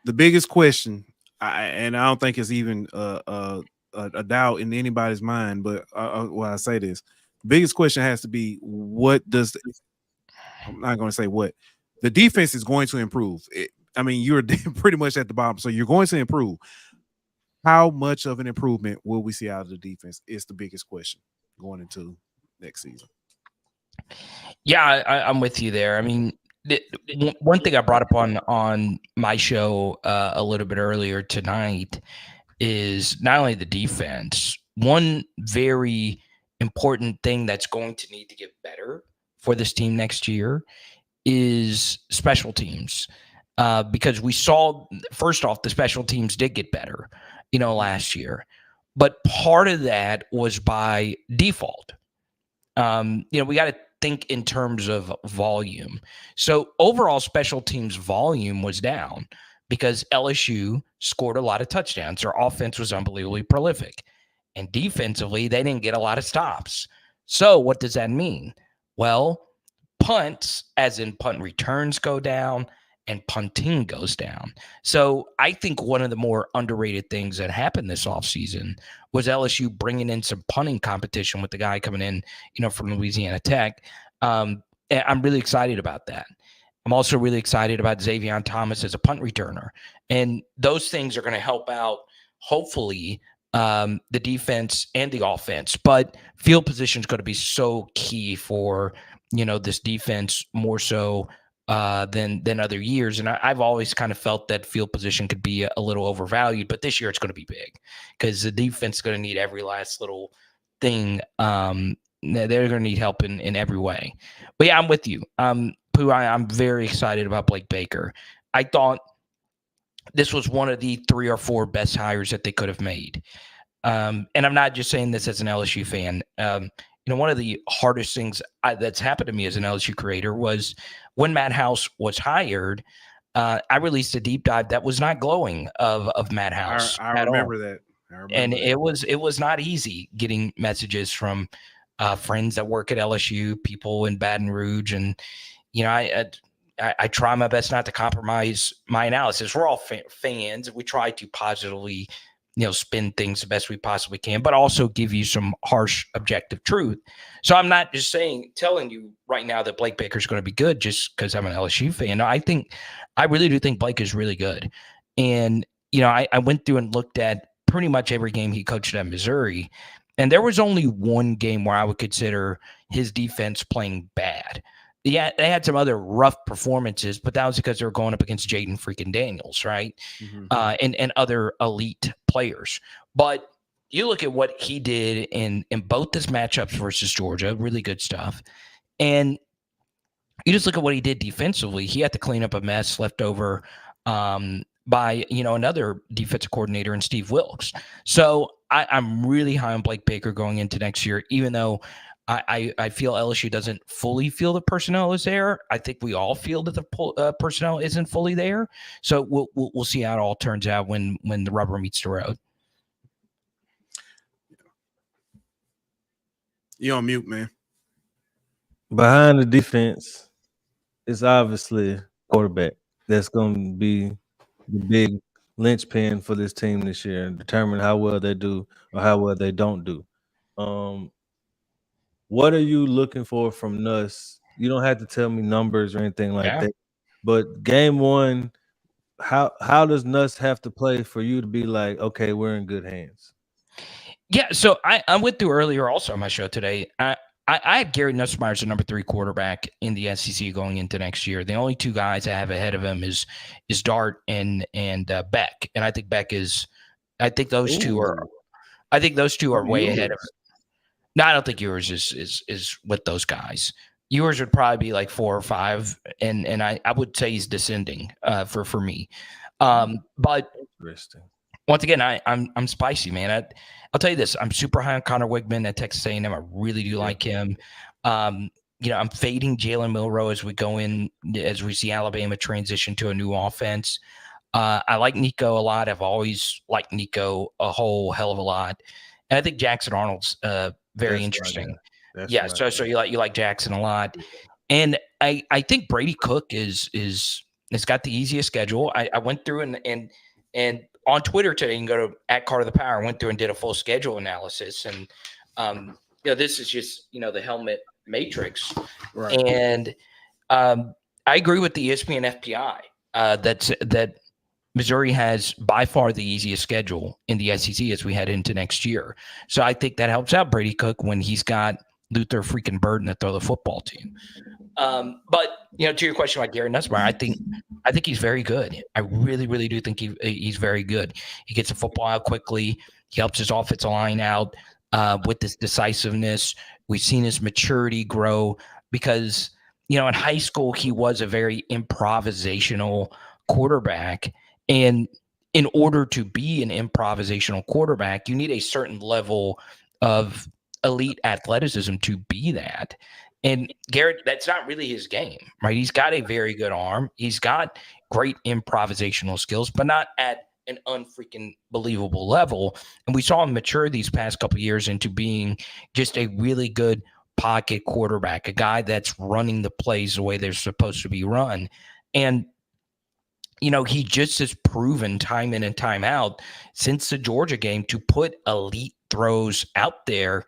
the biggest question, and I don't think it's even a doubt in anybody's mind, but I say this, the biggest question has to be, I'm not going to say what, the defense is going to improve. I mean, you're pretty much at the bottom, so you're going to improve. How much of an improvement will we see out of the defense is the biggest question going into next season. Yeah, I'm with you there. I mean, one thing I brought up on my show a little bit earlier tonight is not only the defense. One very important thing that's going to need to get better for this team next year is special teams, because we saw, first off, the special teams did get better, you know, last year, but part of that was by default. You know, we got to think in terms of volume. So overall special teams volume was down because LSU scored a lot of touchdowns. Their offense was unbelievably prolific. And defensively, they didn't get a lot of stops. So what does that mean? Well, punts, as in punt returns, go down and punting goes down. So I think one of the more underrated things that happened this offseason was LSU bringing in some punting competition with the guy coming in, from Louisiana Tech. And I'm really excited about that. I'm also really excited about Xavier Thomas as a punt returner. And those things are going to help out, hopefully, the defense and the offense. But field position is going to be so key for, this defense more so than other years. And I've always kind of felt that field position could be a little overvalued, but this year it's going to be big because the defense is going to need every last little thing. They're going to need help in every way. But yeah, I'm with you. Pooh, I'm very excited about Blake Baker. I thought this was one of the 3 or 4 best hires that they could have made. And I'm not just saying this as an LSU fan. One of the hardest things that's happened to me as an LSU creator was when Matt House was hired, I released a deep dive that was not glowing of Matt House. I remember that. It was not easy getting messages from friends that work at LSU, people in Baton Rouge, and I try my best not to compromise my analysis. We're all fans. We try to positively, spin things the best we possibly can, but also give you some harsh, objective truth. So I'm not just telling you right now that Blake Baker's going to be good just because I'm an LSU fan. No, I really do think Blake is really good. And, I went through and looked at pretty much every game he coached at Missouri, and there was only one game where I would consider his defense playing bad. Yeah, they had some other rough performances, but that was because they were going up against Jayden freaking Daniels, right? Mm-hmm. And other elite players. But you look at what he did in both his matchups versus Georgia, really good stuff. And you just look at what he did defensively. He had to clean up a mess left over by another defensive coordinator in Steve Wilkes. So I'm really high on Blake Baker going into next year, even though I feel LSU doesn't fully feel the personnel is there. I think we all feel that the personnel isn't fully there. So we'll see how it all turns out when the rubber meets the road. You're on mute, man. Behind the defense, it's obviously quarterback that's going to be the big linchpin for this team this year and determine how well they do or how well they don't do. What are you looking for from Nuss? You don't have to tell me numbers or anything like that. But game one, how does Nuss have to play for you to be like, okay, we're in good hands? Yeah, so I went through earlier also on my show today. I had Gary Nussmeier as the number 3 quarterback in the SEC going into next year. The only 2 guys I have ahead of him is Dart and Beck, and I think Beck is. I think those two are. I think those 2 are way ahead of him. No, I don't think yours is with those guys. Yours would probably be like 4 or 5, and I would say he's descending for me. But interesting. Once again, I'm spicy, man. I'll tell you this: I'm super high on Connor Wigman at Texas A&M. I really do like him. I'm fading Jalen Milroe as we see Alabama transition to a new offense. I like Nico a lot. I've always liked Nico a whole hell of a lot, and I think Jackson Arnold's very interesting. Right, yeah. So you like Jackson a lot, and I think Brady Cook has got the easiest schedule. I went through and on Twitter today, you can go to @Carter The Power. I went through and did a full schedule analysis, and this is just the helmet matrix, right? And I agree with the ESPN FPI that Missouri has by far the easiest schedule in the SEC as we head into next year. So I think that helps out Brady Cook when he's got Luther freaking Burden to throw the football team. But to your question about Gary Nussmeier, I think he's very good. I really, really do think he's very good. He gets the football out quickly. He helps his offensive line out with this decisiveness. We've seen his maturity grow because in high school he was a very improvisational quarterback, and in order to be an improvisational quarterback, you need a certain level of elite athleticism to be that. And Garrett, that's not really his game, right? He's got a very good arm. He's got great improvisational skills, but not at an unfreaking believable level. And we saw him mature these past couple of years into being just a really good pocket quarterback, a guy that's running the plays the way they're supposed to be run. And he just has proven time in and time out since the Georgia game to put elite throws out there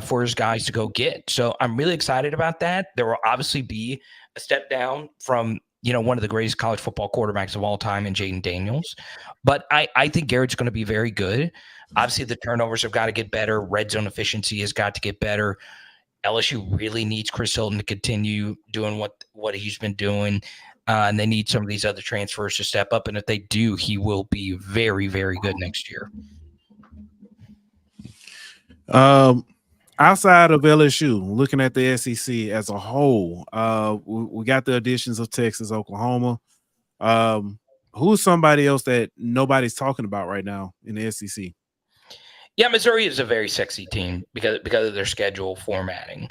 for his guys to go get. So I'm really excited about that. There will obviously be a step down from, one of the greatest college football quarterbacks of all time in Jayden Daniels. But I think Garrett's going to be very good. Obviously, the turnovers have got to get better. Red zone efficiency has got to get better. LSU really needs Chris Hilton to continue doing what he's been doing. And they need some of these other transfers to step up. And if they do, he will be very, very good next year. Outside of LSU, looking at the SEC as a whole, we got the additions of Texas, Oklahoma. Who's somebody else that nobody's talking about right now in the SEC? Yeah, Missouri is a very sexy team because of their schedule formatting.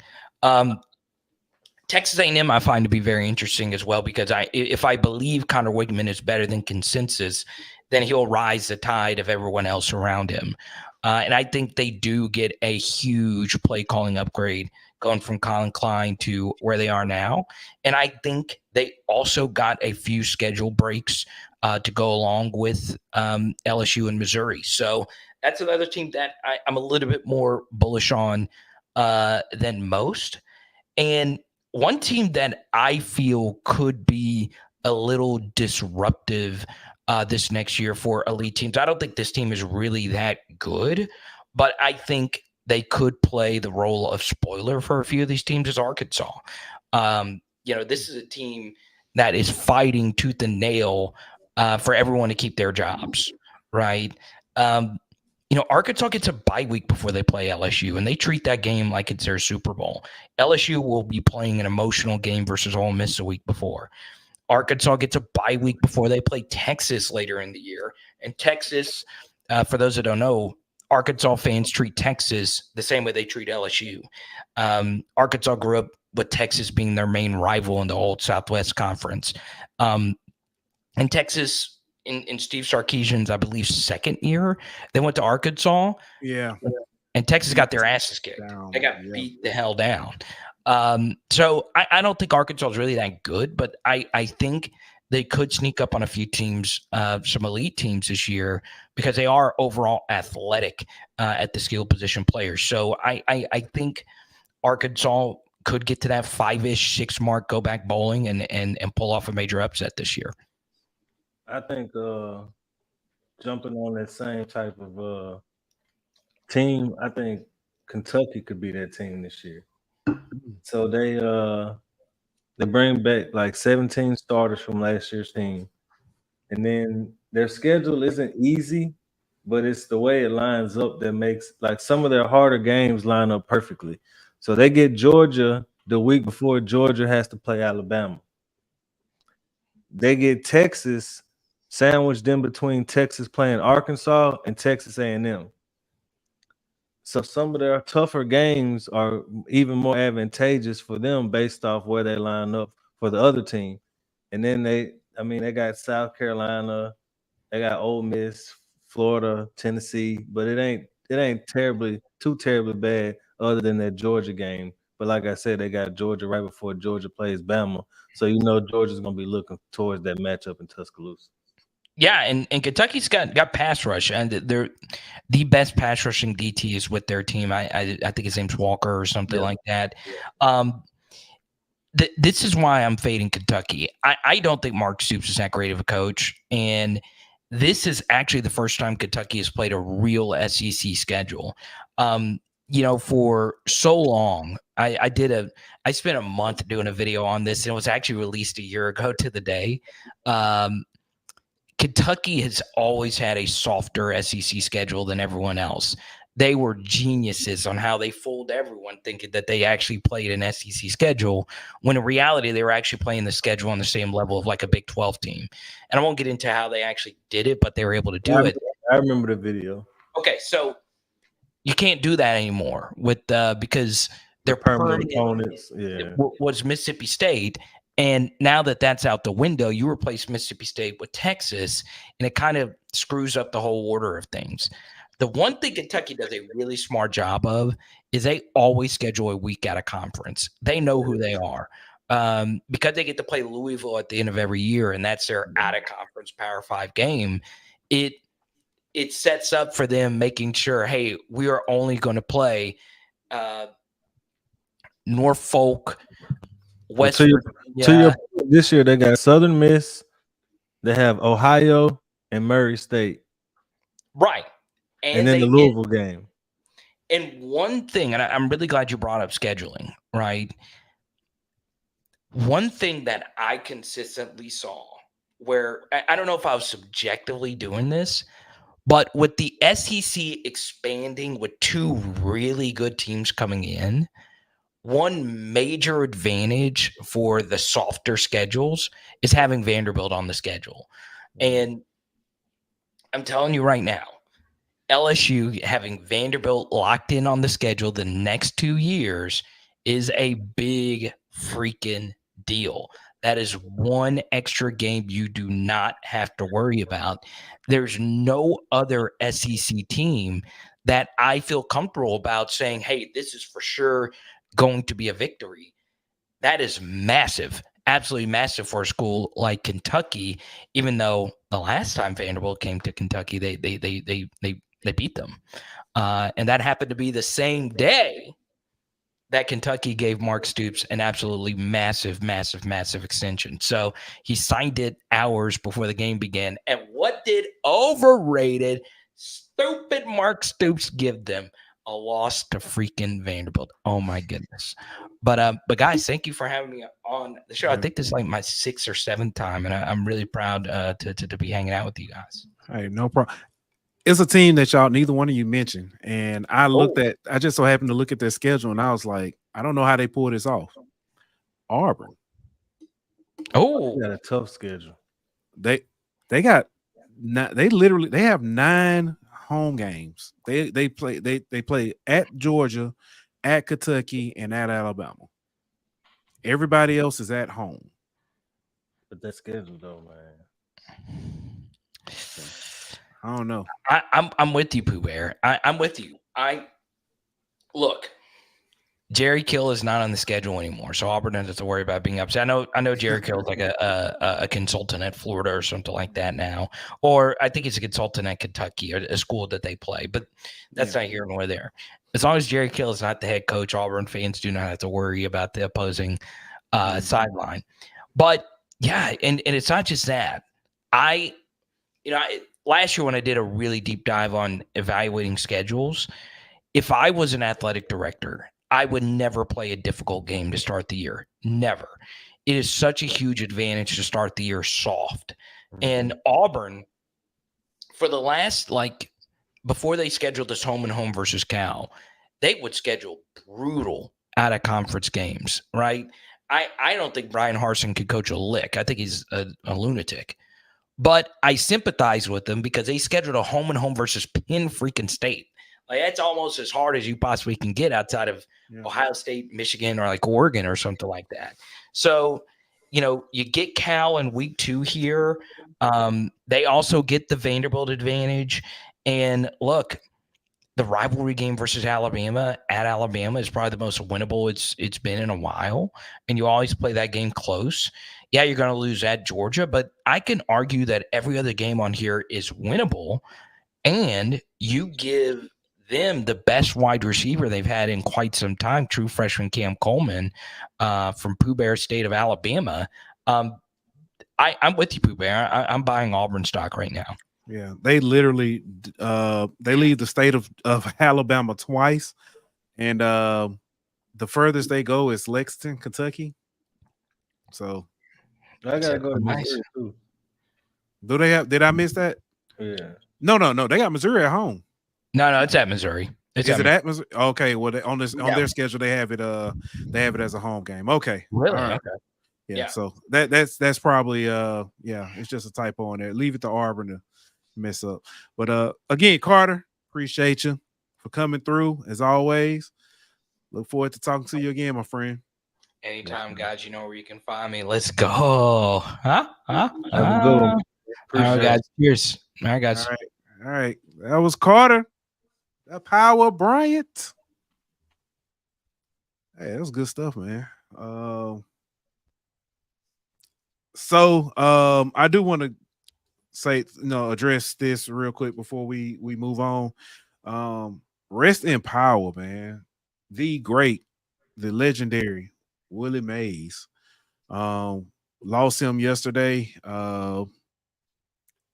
Texas A&M I find to be very interesting as well because if I believe Connor Wigman is better than consensus, then he'll rise the tide of everyone else around him. And I think they do get a huge play calling upgrade going from Colin Klein to where they are now. And I think they also got a few schedule breaks to go along with LSU and Missouri. So that's another team that I'm a little bit more bullish on than most. And one team that I feel could be a little disruptive this next year for elite teams. I don't think this team is really that good, but I think they could play the role of spoiler for a few of these teams is Arkansas. This is a team that is fighting tooth and nail for everyone to keep their jobs, right? Arkansas gets a bye week before they play LSU, and they treat that game like it's their Super Bowl. LSU will be playing an emotional game versus Ole Miss a week before. Arkansas gets a bye week before they play Texas later in the year. And Texas, for those that don't know, Arkansas fans treat Texas the same way they treat LSU. Arkansas grew up with Texas being their main rival in the old Southwest Conference. And Texas, in Steve Sarkisian's, I believe, second year, they went to Arkansas. Yeah. And Texas got their asses kicked. They got beat the hell down. So I don't think Arkansas is really that good, but I think they could sneak up on a few teams, some elite teams this year, because they are overall athletic at the skill position players. So I think Arkansas could get to that 5-ish, 6 mark, go back bowling and pull off a major upset this year. I think jumping on that same type of team, I think Kentucky could be that team this year. So they bring back like 17 starters from last year's team. And then their schedule isn't easy, but it's the way it lines up that makes like some of their harder games line up perfectly. So they get Georgia the week before Georgia has to play Alabama. They get Texas sandwiched in between Texas playing Arkansas and Texas A&M. So some of their tougher games are even more advantageous for them based off where they line up for the other team. And then they got South Carolina, they got Ole Miss, Florida, Tennessee, but it ain't too terribly bad other than that Georgia game. But like I said, they got Georgia right before Georgia plays Bama. So Georgia's gonna be looking towards that matchup in Tuscaloosa. Yeah, and Kentucky's got pass rush, and they're the best pass rushing DT is with their team. I think his name's Walker or something like that. This is why I'm fading Kentucky. I don't think Mark Stoops is that great of a coach, and this is actually the first time Kentucky has played a real SEC schedule. For so long, I spent a month doing a video on this, and it was actually released a year ago to the day. Kentucky has always had a softer SEC schedule than everyone else. They were geniuses on how they fooled everyone thinking that they actually played an SEC schedule, when in reality, they were actually playing the schedule on the same level of like a Big 12 team. And I won't get into how they actually did it, but they were able to do it. I remember the video. Okay, so you can't do that anymore because their permanent permanent opponents. Yeah. was Mississippi State. And now that that's out the window, you replace Mississippi State with Texas, and it kind of screws up the whole order of things. The one thing Kentucky does a really smart job of is they always schedule a week out of conference. They know who they are because they get to play Louisville at the end of every year, and that's their out of conference Power 5 game. It sets up for them making sure, hey, we are only going to play Norfolk, West Virginia. To your point, this year they got Southern Miss, they have Ohio and Murray State, right, and then the Louisville game. And one thing, and I'm really glad you brought up scheduling, right? One thing that I consistently saw, where I don't know if I was subjectively doing this, but with the SEC expanding with 2 really good teams coming in, one major advantage for the softer schedules is having Vanderbilt on the schedule. And I'm telling you right now, LSU having Vanderbilt locked in on the schedule the next 2 years is a big freaking deal. That is one extra game you do not have to worry about. There's no other SEC team that I feel comfortable about saying, hey, this is for sure going to be a victory. That is massive, absolutely massive for a school like Kentucky, even though the last time Vanderbilt came to Kentucky, they beat them. And that happened to be the same day that Kentucky gave Mark Stoops an absolutely massive, massive, massive extension. So he signed it hours before the game began. And what did overrated, stupid Mark Stoops give them? A loss to freaking Vanderbilt. Oh my goodness. But guys, thank you for having me on the show. I think this is like my 6th or 7th time, and I'm really proud to be hanging out with you guys. Hey, no problem. It's a team that neither one of you mentioned, and I just so happened to look at their schedule, and I was like, I don't know how they pull this off. Auburn. Oh, they got a tough schedule. They have 9 home games. They play at Georgia, at Kentucky, and at Alabama. Everybody else is at home. But that schedule though, man. I don't know. I'm with you, Pooh Bear. I'm with you. Look, Jerry Kill is not on the schedule anymore, so Auburn doesn't have to worry about being upset. I know Jerry Kill is like a consultant at Florida or something like that now, or I think he's a consultant at Kentucky, or a school that they play. But that's not here nor there. As long as Jerry Kill is not the head coach, Auburn fans do not have to worry about the opposing sideline. But yeah, and it's not just that. Last year when I did a really deep dive on evaluating schedules, if I was an athletic director, I would never play a difficult game to start the year. Never. It is such a huge advantage to start the year soft. Mm-hmm. And Auburn, for the last, before they scheduled this home and home versus Cal, they would schedule brutal out of conference games, right? I don't think Brian Harsin could coach a lick. I think he's a lunatic. But I sympathize with them because they scheduled a home and home versus Penn freaking State. Like, that's almost as hard as you possibly can get outside of Ohio State, Michigan, or like Oregon or something like that. So, you get Cal in week 2 here. They also get the Vanderbilt advantage. And look, the rivalry game versus Alabama at Alabama is probably the most winnable it's been in a while. And you always play that game close. Yeah, you're going to lose at Georgia, but I can argue that every other game on here is winnable. And you give them the best wide receiver they've had in quite some time, true freshman Cam Coleman from Pooh Bear State of Alabama. I'm with you, Pooh Bear. I'm buying Auburn stock right now. Yeah, they literally they leave the state of Alabama twice, and the furthest they go is Lexington, Kentucky. So I gotta go to Missouri too. Do they have? Did I miss that? Yeah. No. They got Missouri at home. No, it's at Missouri. Is it at Missouri? Okay. Well, on their schedule, they have it. They have it as a home game. Okay. Really? Right. Okay. Yeah. So that's probably it's just a typo on there. Leave it to Auburn to mess up. But again, Carter, appreciate you for coming through as always. Look forward to talking to you again, my friend. Anytime, guys. You know where you can find me. Let's go. Have a good one. All right, guys. Cheers. All right, guys. All right. That was Carter The Power Bryant. Hey, that was good stuff, man. I do want to say, address this real quick before we move on. Rest in power, man. The great, the legendary Willie Mays. Lost him yesterday.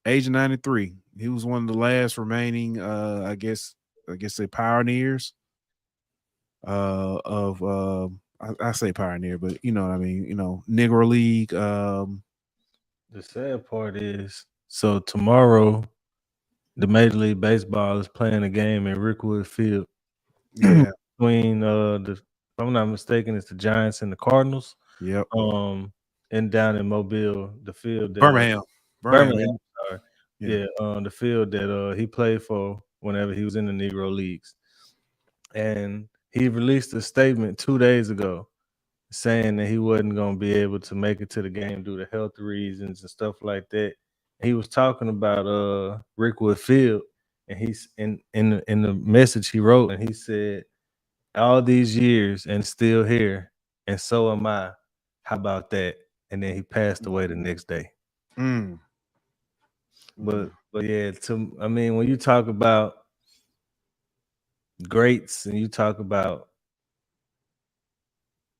Age of 93. He was one of the last remaining, I guess say pioneers of I say pioneer, but you know what I mean, Negro League. The sad part is, so tomorrow the Major League Baseball is playing a game in Rickwood Field. Yeah. Between if I'm not mistaken, it's the Giants and the Cardinals. Yep. And down in Mobile, the field that Birmingham. Sorry. Yeah, the field that he played for whenever he was in the Negro Leagues. And he released a statement 2 days ago saying that he wasn't going to be able to make it to the game due to health reasons and stuff like that. He was talking about Rickwood Field, and he's in the message he wrote, and he said, all these years and still here, and so am I. How about that? And then he passed away the next day. But yeah, when you talk about greats and you talk about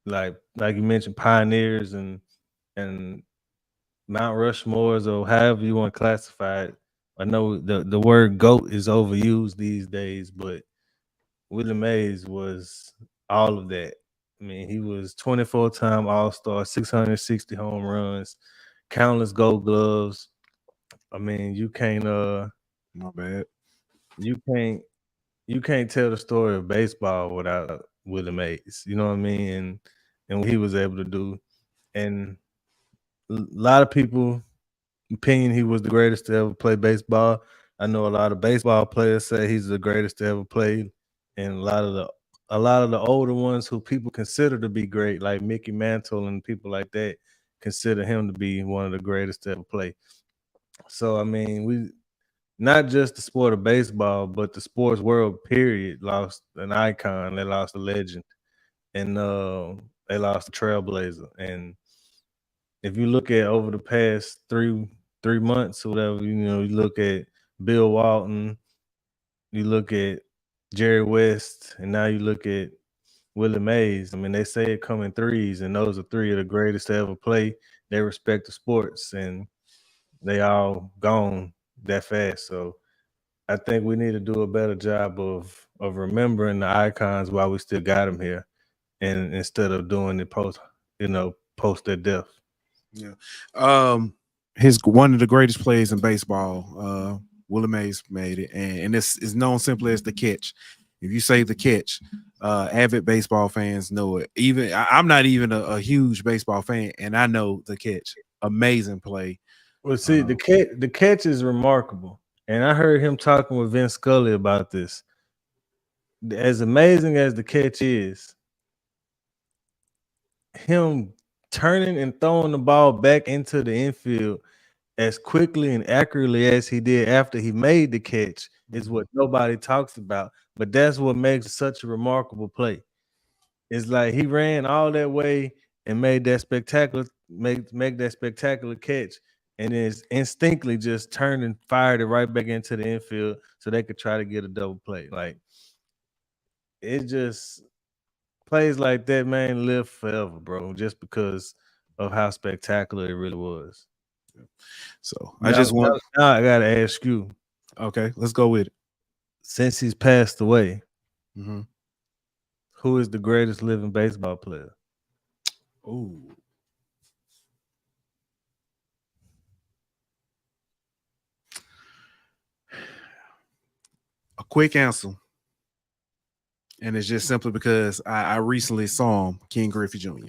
like you mentioned pioneers and Mount Rushmores, or however you want to classify it. I know the word GOAT is overused these days, but Willie Mays was all of that. I mean, he was 24-time All-Star, 660 home runs, countless Gold Gloves. I mean, you can't not bad. You can't tell the story of baseball without Willie Mays. You know what I mean? And what he was able to do. And a lot of people opinion he was the greatest to ever play baseball. I know a lot of baseball players say he's the greatest to ever play, and a lot of the older ones who people consider to be great, like Mickey Mantle and people like that, consider him to be one of the greatest to ever play. So I mean, we not just the sport of baseball, but the sports world period lost an icon. They lost a legend, and they lost a trailblazer. And if you look at over the past three months or whatever, you look at Bill Walton, you look at Jerry West, and now you look at Willie Mays. I mean, they say it come in threes, and those are three of the greatest to ever play their respective sports, and they all gone that fast. So I think we need to do a better job of remembering the icons while we still got them here, and instead of doing it post their death. Yeah. His one of the greatest plays in baseball, Willie Mays made it, and this is known simply as the catch. If you say the catch, avid baseball fans know it. Even I'm not even a huge baseball fan, and I know the catch. Amazing play. Well, see, the catch is remarkable, and I heard him talking with Vince Scully about this. As amazing as the catch is, him turning and throwing the ball back into the infield as quickly and accurately as he did after he made the catch is what nobody talks about. But that's what makes such a remarkable play. It's like he ran all that way and made that spectacular make that spectacular catch, and then instinctively just turned and fired it right back into the infield so they could try to get a double play. Like, it just plays like that, man, live forever, bro, just because of how spectacular it really was. So now I gotta ask you. Okay, let's go with it. Since he's passed away, mm-hmm. Who is the greatest living baseball player? Oh, a quick answer, and it's just simply because I recently saw him, Ken Griffey Jr.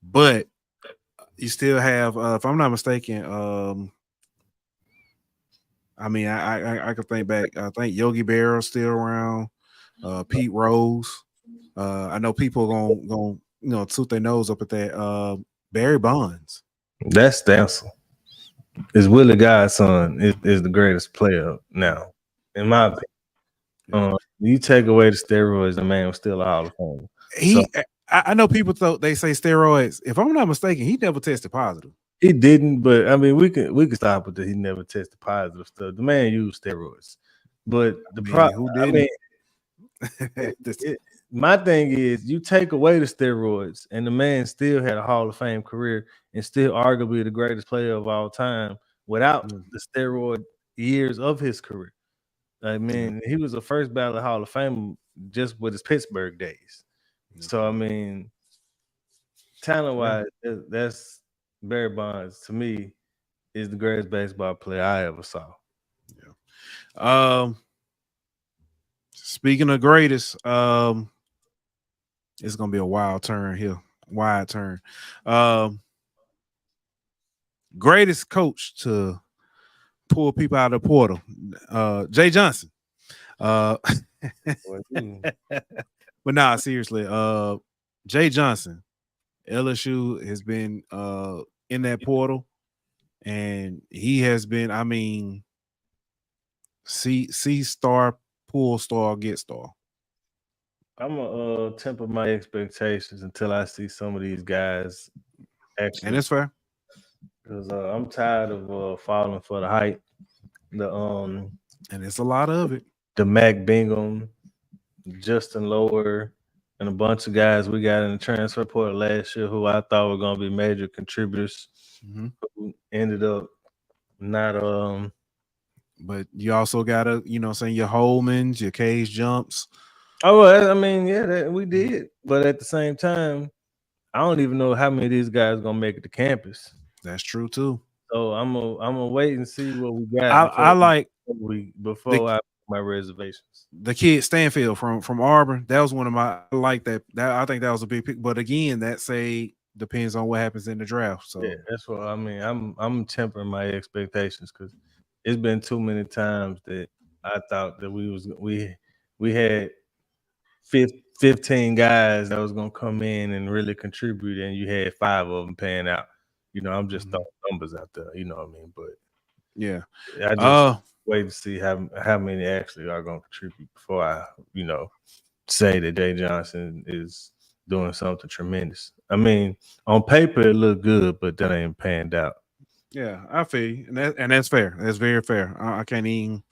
But you still have, if I'm not mistaken, I mean, I could think back. I think Yogi Berra's still around. Pete Rose. I know people gonna toot their nose up at that. Barry Bonds. That's the answer. Is Willie Godson is the greatest player now, in my opinion. You take away the steroids, the man was still a Hall of Famer. I know people thought they say steroids. If I'm not mistaken, he never tested positive. He didn't, but I mean, we could stop with that. He never tested positive stuff. The man used steroids, but the problem, who didn't? My thing is, you take away the steroids, and the man still had a Hall of Fame career, and still arguably the greatest player of all time without the steroid years of his career. I mean, he was the first ballot Hall of Fame just with his Pittsburgh days. So I mean, talent wise, that's Barry Bonds to me is the greatest baseball player I ever saw. Yeah. Speaking of greatest, it's gonna be a wild turn here. Wide turn. Greatest coach to pull people out of the portal. Jay Johnson. But nah, seriously. Jay Johnson, LSU has been in that portal, and he has been, I mean, C star, pull star, get star. I'm gonna temper my expectations until I see some of these guys actually. And it's fair. Because I'm tired of falling for the hype. And it's a lot of it. The Mac Bingham, Justin Lower, and a bunch of guys we got in the transfer portal last year who I thought were going to be major contributors, who ended up not. But you also got to, your Holmans, your Cage Jumps. Oh, I mean, yeah, we did. But at the same time, I don't even know how many of these guys are going to make it to campus. That's true too. So I'm gonna wait and see what we got. Before I my reservations. The kid Stanfield from Auburn, that was one of my I think that was a big pick. But again, that depends on what happens in the draft. So yeah, that's what I mean. I'm tempering my expectations because it's been too many times that I thought that we had 15 guys that was gonna come in and really contribute, and you had 5 of them paying out. I'm just throwing numbers out there. You know what I mean? But yeah, I just wait to see how many actually are going to contribute before I, say that Jay Johnson is doing something tremendous. I mean, on paper it looked good, but that ain't panned out. Yeah, I feel you, and that's fair. That's very fair. I can't even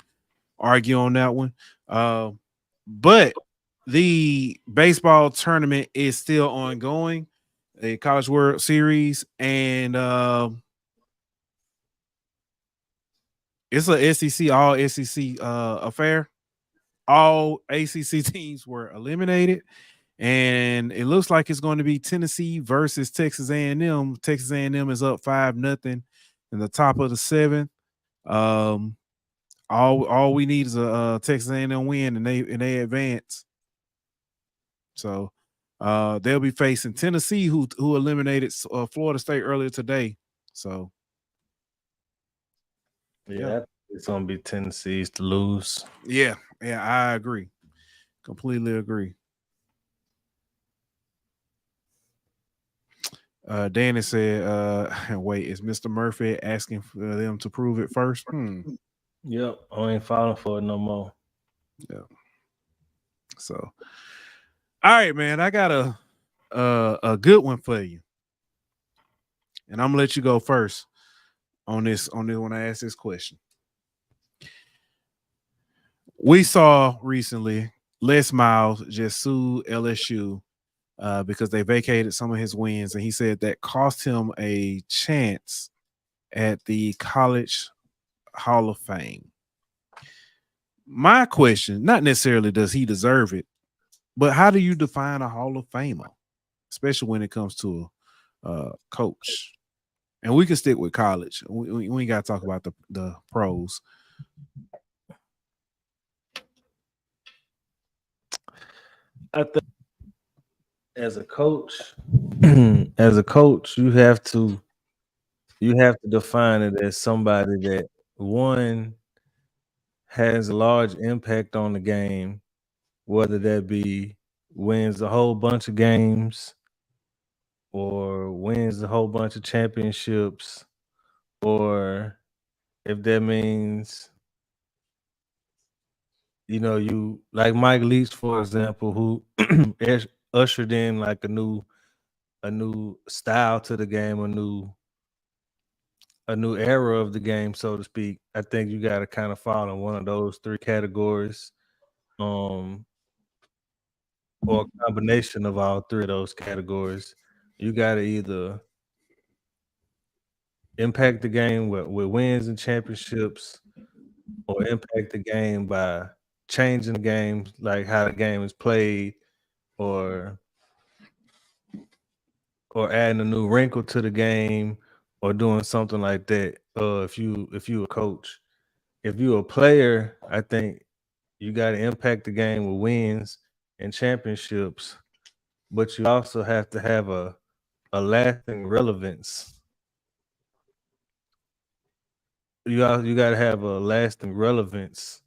argue on that one. But the baseball tournament is still ongoing. The College World Series, and it's a SEC, all SEC affair. All ACC teams were eliminated, and it looks like it's going to be Tennessee versus Texas A&M. Texas A&M is up 5-0 in the top of the 7th. All we need is a Texas A&M win, and they advance. So they'll be facing Tennessee, who eliminated Florida State earlier today. So yeah, it's gonna be Tennessee's to lose. Yeah, I agree. Completely agree. Danny said, wait, is Mr. Murphy asking for them to prove it first? Yep, I ain't falling for it no more. Yeah. So, all right, man, I got a good one for you, and I'm gonna let you go first on this when I ask this question. We saw recently Les Miles just sued LSU because they vacated some of his wins, and he said that cost him a chance at the College Hall of Fame. My question, not necessarily does he deserve it, but how do you define a Hall of Famer, especially when it comes to a coach? And we can stick with college. We ain't got to talk about the pros. I think as a coach, you have to define it as somebody that, one, has a large impact on the game, whether that be wins a whole bunch of games or wins a whole bunch of championships, or if that means, you like Mike Leach, for example, who ushered in like a new style to the game, a new era of the game, so to speak. I think you got to kind of fall in one of those three categories, or a combination of all three of those categories. You got to either impact the game with wins and championships, or impact the game by changing the game, like how the game is played, or adding a new wrinkle to the game, or doing something like that. If you a coach, if you a player, I think you got to impact the game with wins and championships, but you also have to have a lasting relevance. You got to have a lasting relevance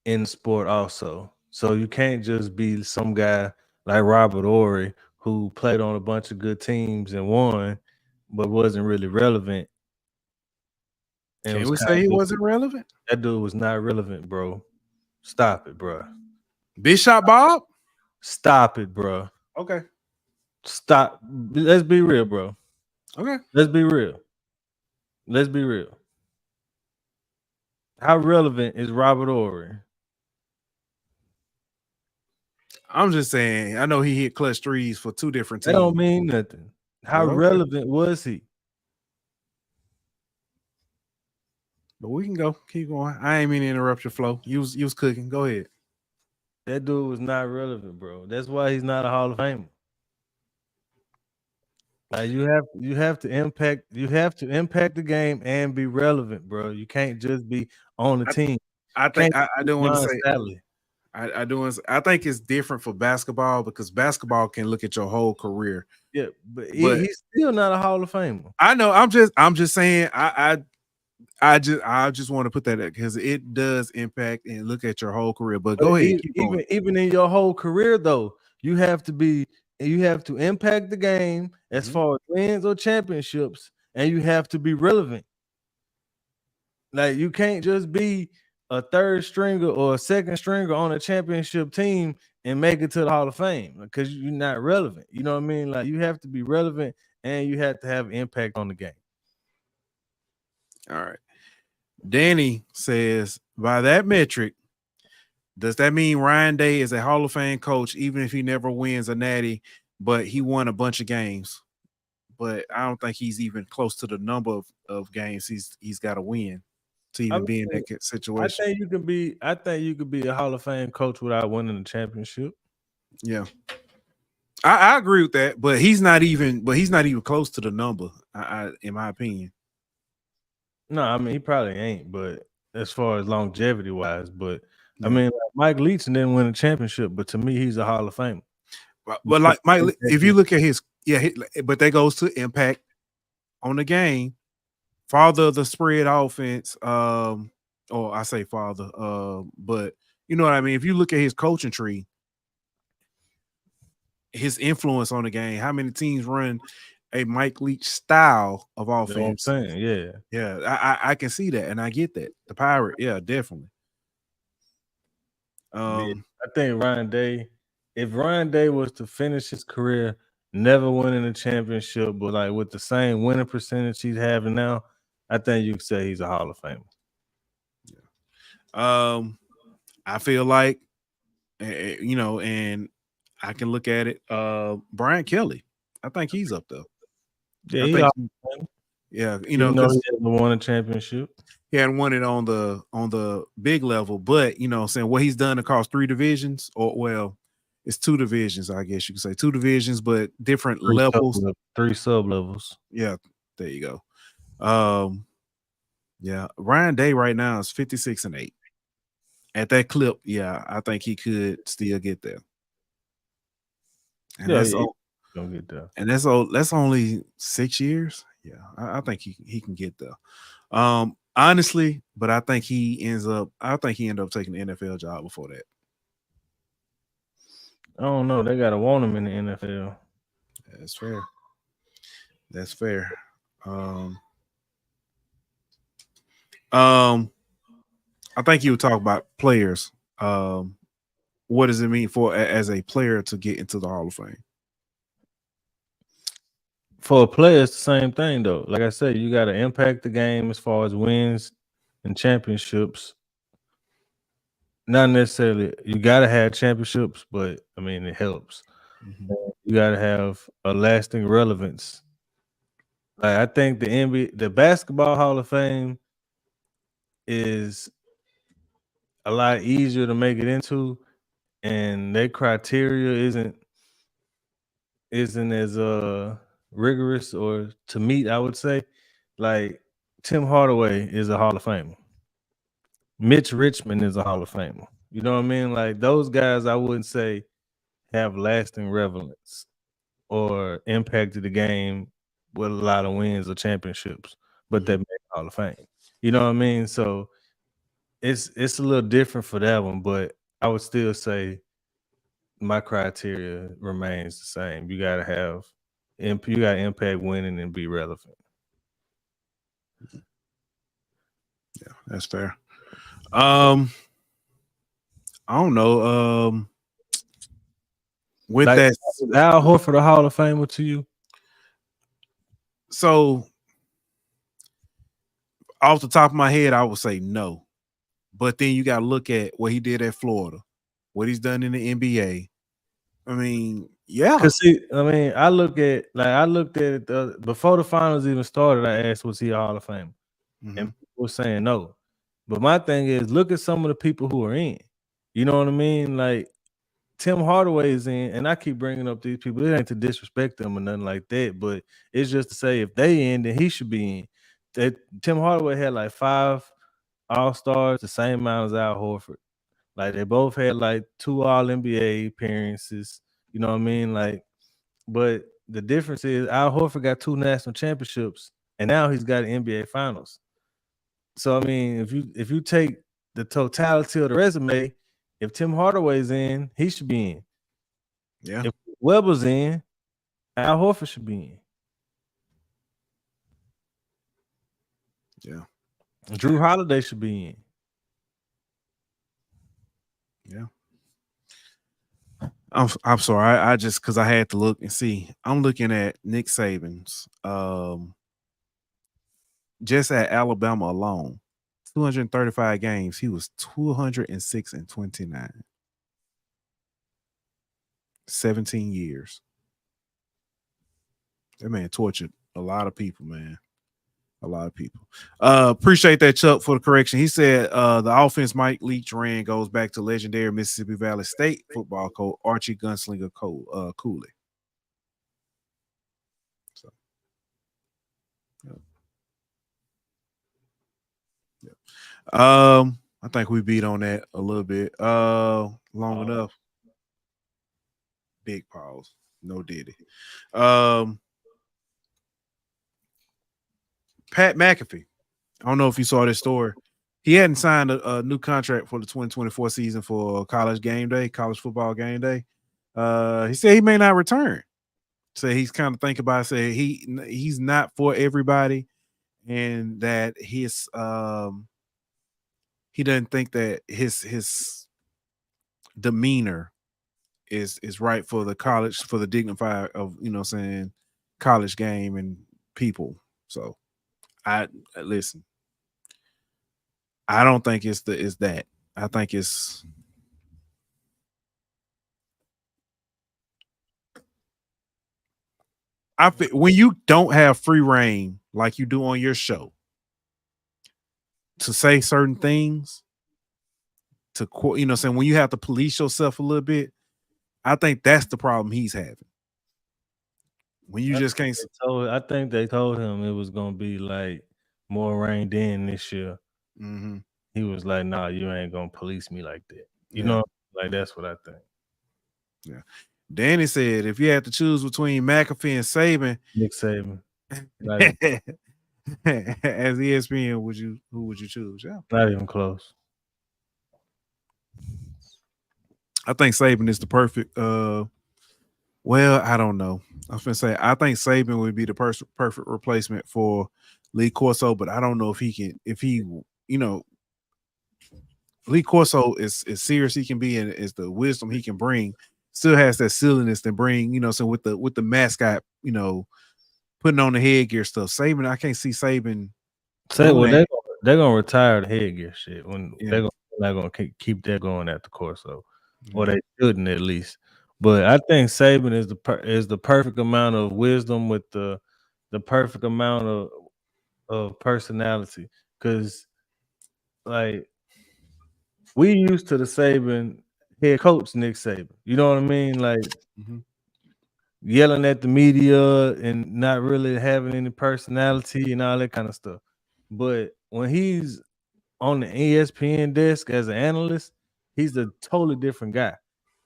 in sport also. So you can't just be some guy like Robert Ory who played on a bunch of good teams and won, but wasn't really relevant. And Can we say he wasn't relevant? That dude was not relevant, bro. Stop it, bro. Bishop Bob? Stop it, bro. Okay. Stop. Let's be real, bro. Okay. Let's be real. Let's be real. How relevant is Robert Ory? I'm just saying, I know he hit clutch threes for two different teams. That don't mean nothing. How relevant was he? But we can go. Keep going. I ain't mean to interrupt your flow. You was cooking. Go ahead. That dude was not relevant, bro. That's why he's not a Hall of Famer. Like you have to impact the game and be relevant, bro. You can't just be on the team. I think I don't want to say Sally. I think it's different for basketball because basketball can look at your whole career. Yeah, but he's still not a Hall of Famer. I know. I'm just saying. I just want to put that because it does impact and look at your whole career. But go ahead. Even in your whole career, though, you have to impact the game as far as wins or championships, and you have to be relevant. Like you can't just be a third stringer or a second stringer on a championship team and make it to the Hall of Fame because you're not relevant. You know what I mean? Like you have to be relevant and you have to have impact on the game. All right. Danny says, by that metric, does that mean Ryan Day is a Hall of Fame coach, even if he never wins a natty, but he won a bunch of games? But I don't think he's even close to the number of games he's got to win to even be in that situation. I think you could be a Hall of Fame coach without winning a championship. Yeah. I agree with that, but he's not even close to the number, in my opinion. No, I mean he probably ain't, but as far as longevity wise, but I mean like Mike Leach didn't win a championship, but to me he's a Hall of Famer. But like Mike, if you look at but that goes to impact on the game, father of the spread offense, or I say father, but you know what I mean. If you look at his coaching tree, his influence on the game, how many teams run a Mike Leach style of offense? You know what I'm saying? Yeah. I can see that, and I get that. The Pirate, yeah, definitely. I think Ryan Day, if Ryan Day was to finish his career never winning a championship, but like with the same winning percentage he's having now, I think you could say he's a Hall of Famer. Yeah. I feel like, and I can look at it. Brian Kelly, I think he's up there. Yeah, he hasn't won a championship. He hadn't won it on the big level, but saying what he's done across three divisions, it's two divisions, I guess you could say two divisions, but different levels, three sub levels. Yeah, there you go. Yeah, Ryan Day right now is 56-8. At that clip, yeah, I think he could still get there. And that's all. Don't get there. And that's only 6 years. Yeah, I think he can get there. Honestly, but I think he ends up taking the NFL job before that. I don't know. They gotta want him in the NFL. That's fair. That's fair. I think you would talk about players. What does it mean for as a player to get into the Hall of Fame? For a player, it's the same thing though. Like I said, you got to impact the game as far as wins and championships. Not necessarily you got to have championships, but I mean it helps. Mm-hmm. You got to have a lasting relevance. Like I think the NBA, the Basketball Hall of Fame, is a lot easier to make it into, and their criteria isn't as rigorous or to meet. I would say, like Tim Hardaway is a Hall of Famer. Mitch Richmond is a Hall of Famer. You know what I mean? Like those guys, I wouldn't say have lasting relevance or impacted the game with a lot of wins or championships, but they make Hall of Fame. You know what I mean? So it's a little different for that one, but I would still say my criteria remains the same. You gotta have you gotta impact winning and be relevant. Yeah, that's fair. I don't know. With like, that, is Al Horford a Hall of Famer to you? So off the top of my head, I would say no. But then you got to look at what he did at Florida, what he's done in the NBA. I mean, yeah. Because I looked at it before the finals even started. I asked, was he a Hall of Famer? Mm-hmm. And people were saying no. But my thing is, look at some of the people who are in. You know what I mean? Like Tim Hardaway is in, and I keep bringing up these people. It ain't to disrespect them or nothing like that, but it's just to say if they in, then he should be in. That Tim Hardaway had like 5 All-Stars, the same amount as Al Horford. Like they both had like 2 All-NBA appearances. You know what I mean? Like, but the difference is Al Horford got 2 national championships, and now he's got an NBA Finals. So I mean, if you take the totality of the resume, if Tim Hardaway's in, he should be in. Yeah. If Webber's in, Al Horford should be in. Yeah. Drew Holiday should be in. Yeah. I'm sorry. I just because I had to look and see. I'm looking at Nick Saban's just at Alabama alone, 235 games. He was 206-29. 17 years. That man tortured a lot of people, man. A lot of people. Appreciate that, Chuck, for the correction. He said the offense Mike Leach ran goes back to legendary Mississippi Valley State football coach Archie Gunslinger Cooley. So, yeah. I think we beat on that a little bit. Long enough. Big pause. No diddy. Pat McAfee. I don't know if you saw this story. He hadn't signed a new contract for the 2024 season for College Gameday, College Football Gameday. He said he may not return. So he's kind of thinking about it, say he's not for everybody, and that he doesn't think that his demeanor is right for the college, for the dignified of college game and people. So I listen. I don't think it's that. I think it's when you don't have free reign like you do on your show to say certain things, to saying when you have to police yourself a little bit, I think that's the problem he's having. When you just can't. I think they told him it was gonna be like more rained in this year. Mm-hmm. He was like, "Nah, you ain't gonna police me like that." You know, like that's what I think. Yeah. Danny said, if you had to choose between McAfee and Saban, Nick Saban, as ESPN, who would you choose? Yeah, not even close. I think Saban is the perfect. Well, I don't know. I was gonna say I think Saban would be the perfect replacement for Lee Corso, but I don't know if he can. If he, you know, Lee Corso is serious he can be, and is the wisdom he can bring. Still has that silliness to bring. You know, so with the mascot, you know, putting on the headgear stuff. Saban, I can't see Saban. Say, well, they're gonna retire the headgear shit when Yeah. they're not gonna keep that going at the course, so or they shouldn't at least. But I think Saban is the perfect amount of wisdom with the perfect amount of personality, because like we used to the Saban head coach Nick Saban. You know what I mean? Like yelling at the media and not really having any personality and all that kind of stuff. But when he's on the ESPN desk as an analyst, he's a totally different guy.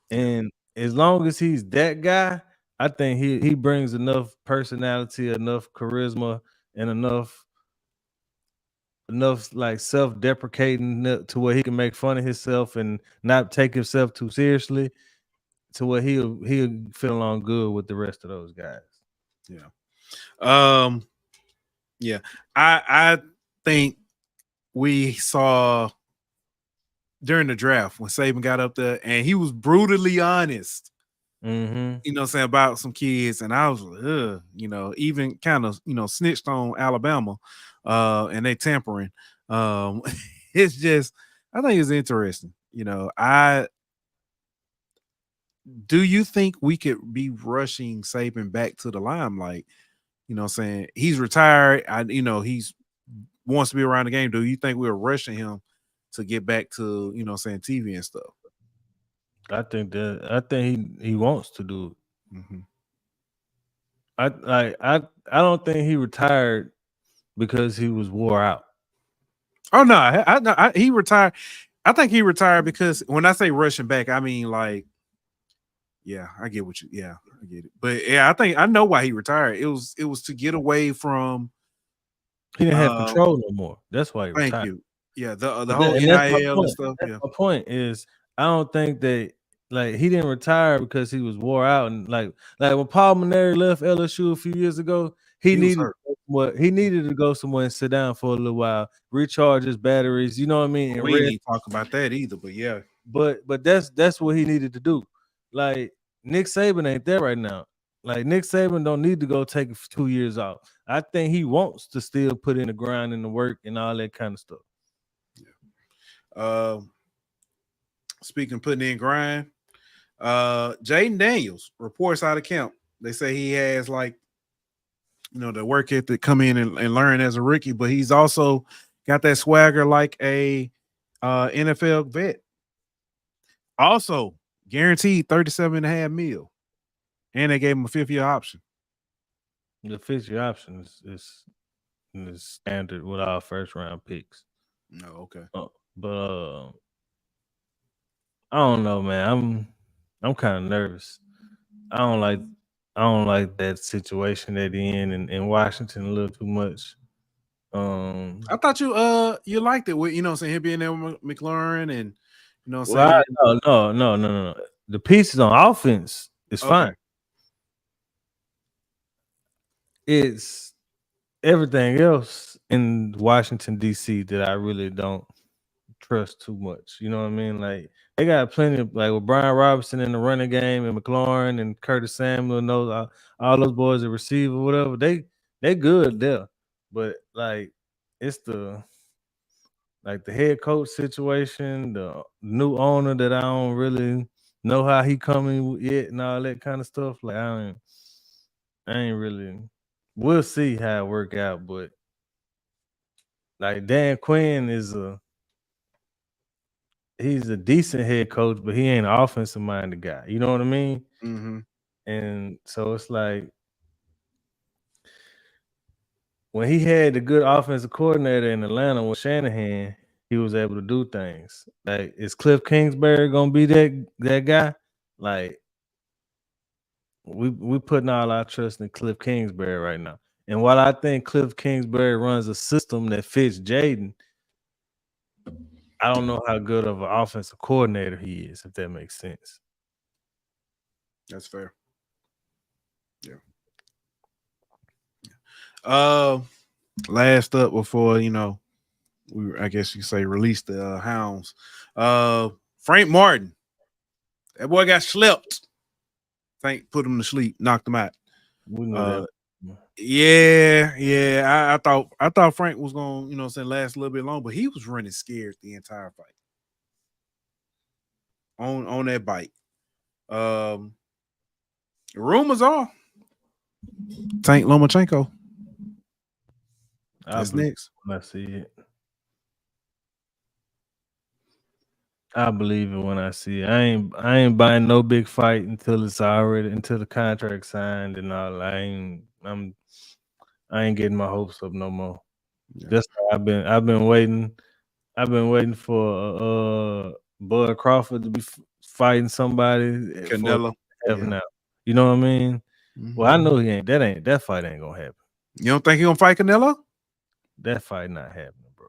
And as long as he's that guy, I think he brings enough personality, enough charisma, and enough like self-deprecating to where he can make fun of himself and not take himself too seriously, to where he'll feel along good with the rest of those guys. Yeah. Yeah. I think we saw during the draft when Saban got up there and he was brutally honest. You know what I'm saying, about some kids, and I was like, you know, even kind of, you know, snitched on Alabama and they tampering. It's just, I think it's interesting. You know, do you think we could be rushing Saban back to the limelight? You know what I'm saying? He's retired. You know, he's wants to be around the game. Do you think we're rushing him to get back to, you know what I'm saying, TV and stuff? I think he wants to do it. I don't think he retired because he was wore out. Oh no, he retired. I think he retired because when I say rushing back, I mean like, yeah, I get what you. Yeah, I get it. But yeah, I think I know why he retired. It was to get away from. He didn't have control no more. That's why he retired. Thank you. Yeah, the whole NIL and stuff. That's my point is, I don't think that like he didn't retire because he was wore out, and like when Paul Maneri left LSU a few years ago, he needed to go somewhere and sit down for a little while, recharge his batteries. You know what I mean? And we didn't talk about that either, but yeah. But that's what he needed to do. Like Nick Saban ain't there right now. Like Nick Saban don't need to go take 2 years off. I think he wants to still put in the grind and the work and all that kind of stuff. Yeah. Speaking of putting in grind, Jayden Daniels reports out of camp. They say he has like, you know, the work ethic to come in and learn as a rookie, but he's also got that swagger like a NFL vet. Also guaranteed $37.5 million. And they gave him a 5th-year option. The 5th-year option is standard with our first-round picks. Oh, okay. But I don't know, man. I'm kind of nervous. I don't like that situation that he in Washington a little too much. I thought you liked it with, you know what I'm saying, him being there with McLaurin and, you know what I'm saying. No. The pieces on offense is fine. It's everything else in Washington, D.C. that I really don't trust too much. You know what I mean? Like they got plenty of, like with Brian Robinson in the running game and McLaurin and Curtis Samuel and those all those boys at receiver, whatever. They good there. But like it's the head coach situation, the new owner that I don't really know how he coming yet and all that kind of stuff. Like I ain't really. We'll see how it work out, but like Dan Quinn he's a decent head coach, but he ain't an offensive minded guy. You know what I mean? And so it's like when he had the good offensive coordinator in Atlanta with Shanahan, he was able to do things. Like, is Cliff Kingsbury gonna be that guy? Like, we putting all our trust in Cliff Kingsbury right now. And while I think Cliff Kingsbury runs a system that fits Jayden, I don't know how good of an offensive coordinator he is, if that makes sense. That's fair. Yeah. Last up before I guess you say release the hounds. Frank Martin, that boy got slept. Put him to sleep, knocked him out. We know that. Yeah. I thought Frank was gonna, last a little bit long, but he was running scared the entire fight. On that bike. Rumors are Tank Lomachenko. That's next. When I see it. I believe it when I see it. I ain't buying no big fight until the contract signed and all. I ain't getting my hopes up no more. Yeah. Just I've been waiting. I've been waiting for Bud Crawford to be fighting somebody. Canelo. Now. You know what I mean? Mm-hmm. Well, I know that fight ain't gonna happen. You don't think he gonna fight Canelo? That fight not happening, bro.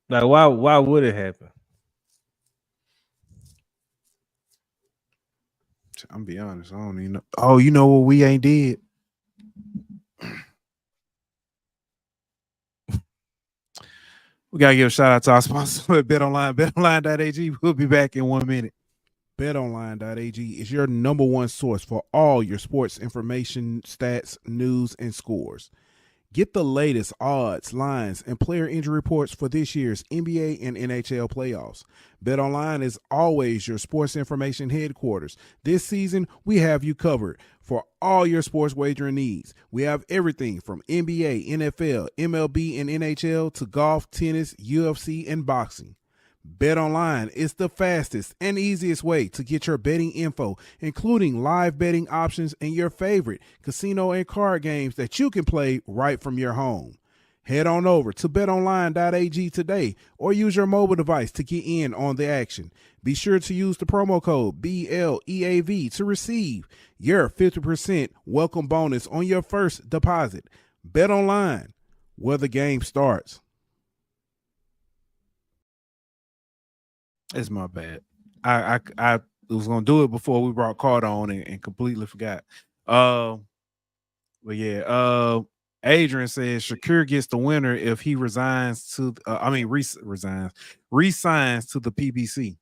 Like, why would it happen? I'm gonna be honest. I don't even know. Oh, you know what we ain't did? We gotta give a shout out to our sponsor at BetOnline. BetOnline.ag. We'll be back in 1 minute. BetOnline.ag is your number one source for all your sports information, stats, news, and scores. Get the latest odds, lines, and player injury reports for this year's NBA and NHL playoffs. BetOnline is always your sports information headquarters. This season, we have you covered for all your sports wagering needs. We have everything from NBA, NFL, MLB, and NHL to golf, tennis, UFC, and boxing. BetOnline is the fastest and easiest way to get your betting info, including live betting options and your favorite casino and card games that you can play right from your home. Head on over to betonline.ag today or use your mobile device to get in on the action. Be sure to use the promo code BLEAV to receive your 50% welcome bonus on your first deposit. BetOnline, where the game starts. It's my bad. I was gonna do it before we brought Carter on and completely forgot. But yeah, Adrian says Shakur gets the winner if he resigns to resigns to the PBC.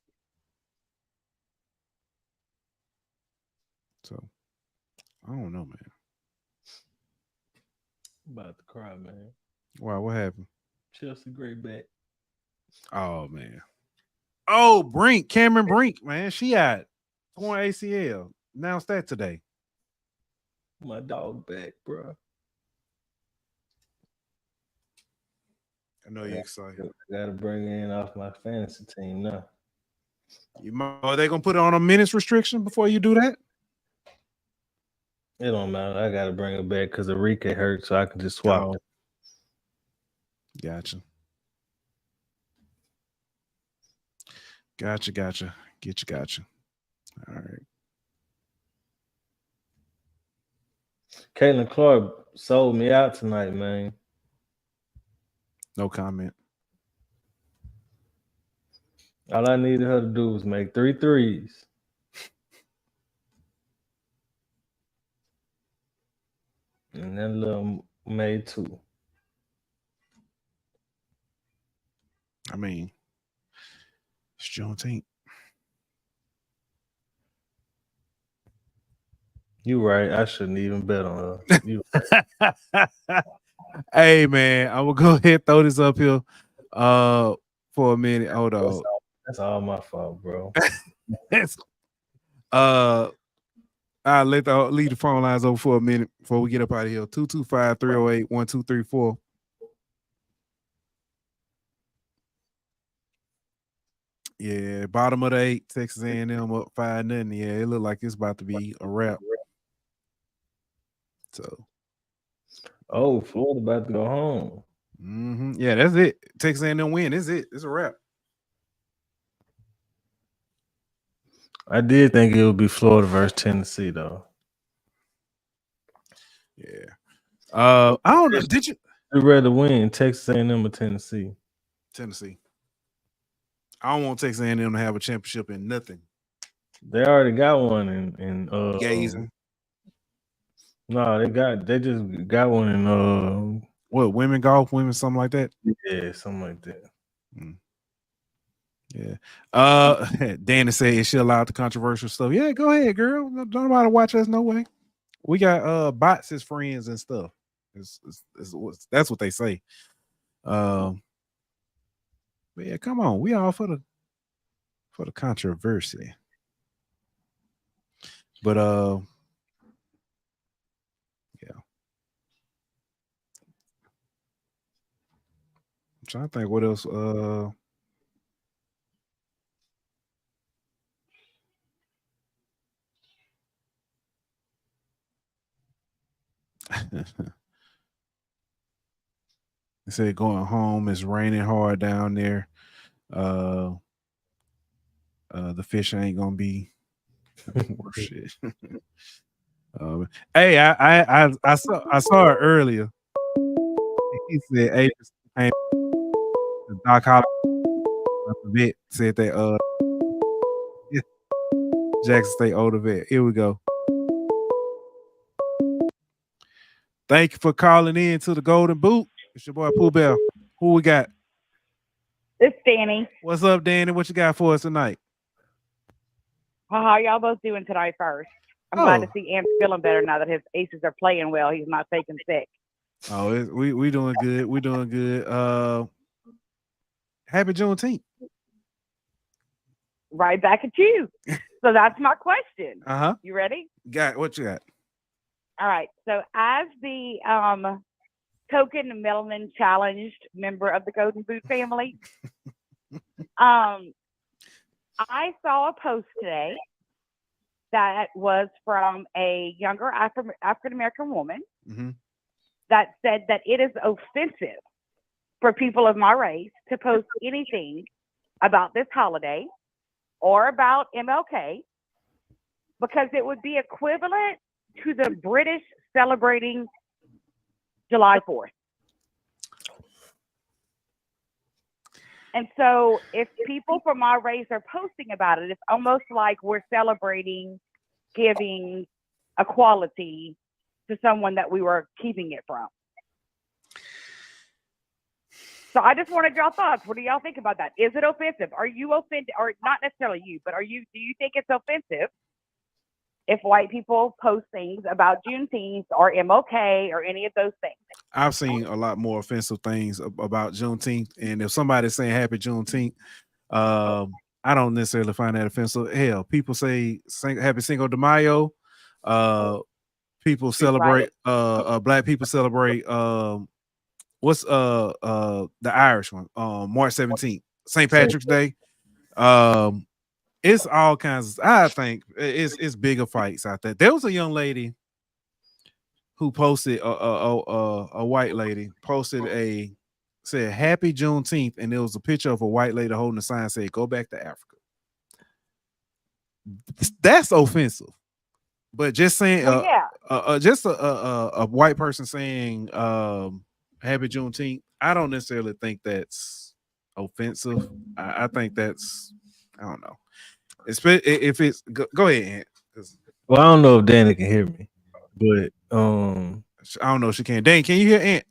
So I don't know, man. I'm about to cry, man. Why? What happened? Chelsea great back. Oh man. Oh, Cameron Brink, man. She out torn ACL. Announced that today. My dog back, bro. I know you're excited. I gotta bring her in off my fantasy team now. Are they gonna put it on a minutes restriction before you do that? It don't matter. I gotta bring her back because Enrique hurt, so I can just swap. Gotcha. Gotcha. All right. Caitlin Clark sold me out tonight, man. No comment. All I needed her to do was make 3 threes. And then little made 2. I mean, it's Juneteenth. You right. I shouldn't even bet on her. Hey man, I will go ahead and throw this up here for a minute. Hold on. That's all my fault, bro. I'll leave the phone lines over for a minute before we get up out of here. 225-308-1234. Yeah, bottom of the 8, Texas A&M up 5-0. Yeah, it looked like it's about to be a wrap. So, Florida about to go home. Mm-hmm. Yeah, that's it. Texas A&M win. That's it. It's a wrap. I did think it would be Florida versus Tennessee, though. Yeah. I don't know. Did you? you rather win, Texas A&M or Tennessee? Tennessee. I don't want Texas A&M to have a championship in nothing. They already got one in Gazing. No, they just got one in what, women golf, women something like that? Yeah, something like that. Yeah. Danny said, is she allowed the controversial stuff? Yeah, go ahead, girl. Don't nobody watch us, no way. We got bots as friends and stuff. That's what they say. But yeah, come on. We all for the controversy. But yeah. I'm trying to think what else. They said going home, it's raining hard down there. The fish ain't gonna be worth shit. Hey, I saw it earlier. He said, "Hey, Doc Holliday, the vet, said that Jackson State older vet." Here we go. Thank you for calling in to the Golden Boot. It's your boy Pooh Bell. Who we got? It's Danny. What's up, Danny? What you got for us tonight? How y'all both doing tonight first? I'm glad to see Ant's feeling better now that his aces are playing well. He's not taking sick. Oh, we doing good. We doing good. Happy Juneteenth. Right back at you. So that's my question. Uh-huh. You ready? Got what you got? All right. So as the token melanin challenged member of the Golden Boot family, I saw a post today that was from a younger African-American woman that said that it is offensive for people of my race to post anything about this holiday or about MLK because it would be equivalent to the British celebrating July 4th. And so if people from our race are posting about it, it's almost like we're celebrating giving equality to someone that we were keeping it from. So I just wanted your thoughts. What do y'all think about that? Is it offensive? Are you offended? Or not necessarily you, but do you think it's offensive if white people post things about Juneteenth or MLK or any of those things? I've seen a lot more offensive things about Juneteenth, and if somebody's saying Happy Juneteenth, I don't necessarily find that offensive. Hell, people say Happy Cinco de Mayo. People celebrate. Black people celebrate. What's the Irish one? March 17th, St. Patrick's Day. It's all kinds of, I think it's bigger fights out there. There was a young lady who posted a white lady posted said Happy Juneteenth, and there was a picture of a white lady holding a sign said go back to Africa. That's offensive. But just saying just a white person saying Happy Juneteenth, I don't necessarily think that's offensive. I think that's, I don't know. If it's go ahead, Ant. Well, I don't know if Danny can hear me, but I don't know if she can. Dan, can you hear Ant?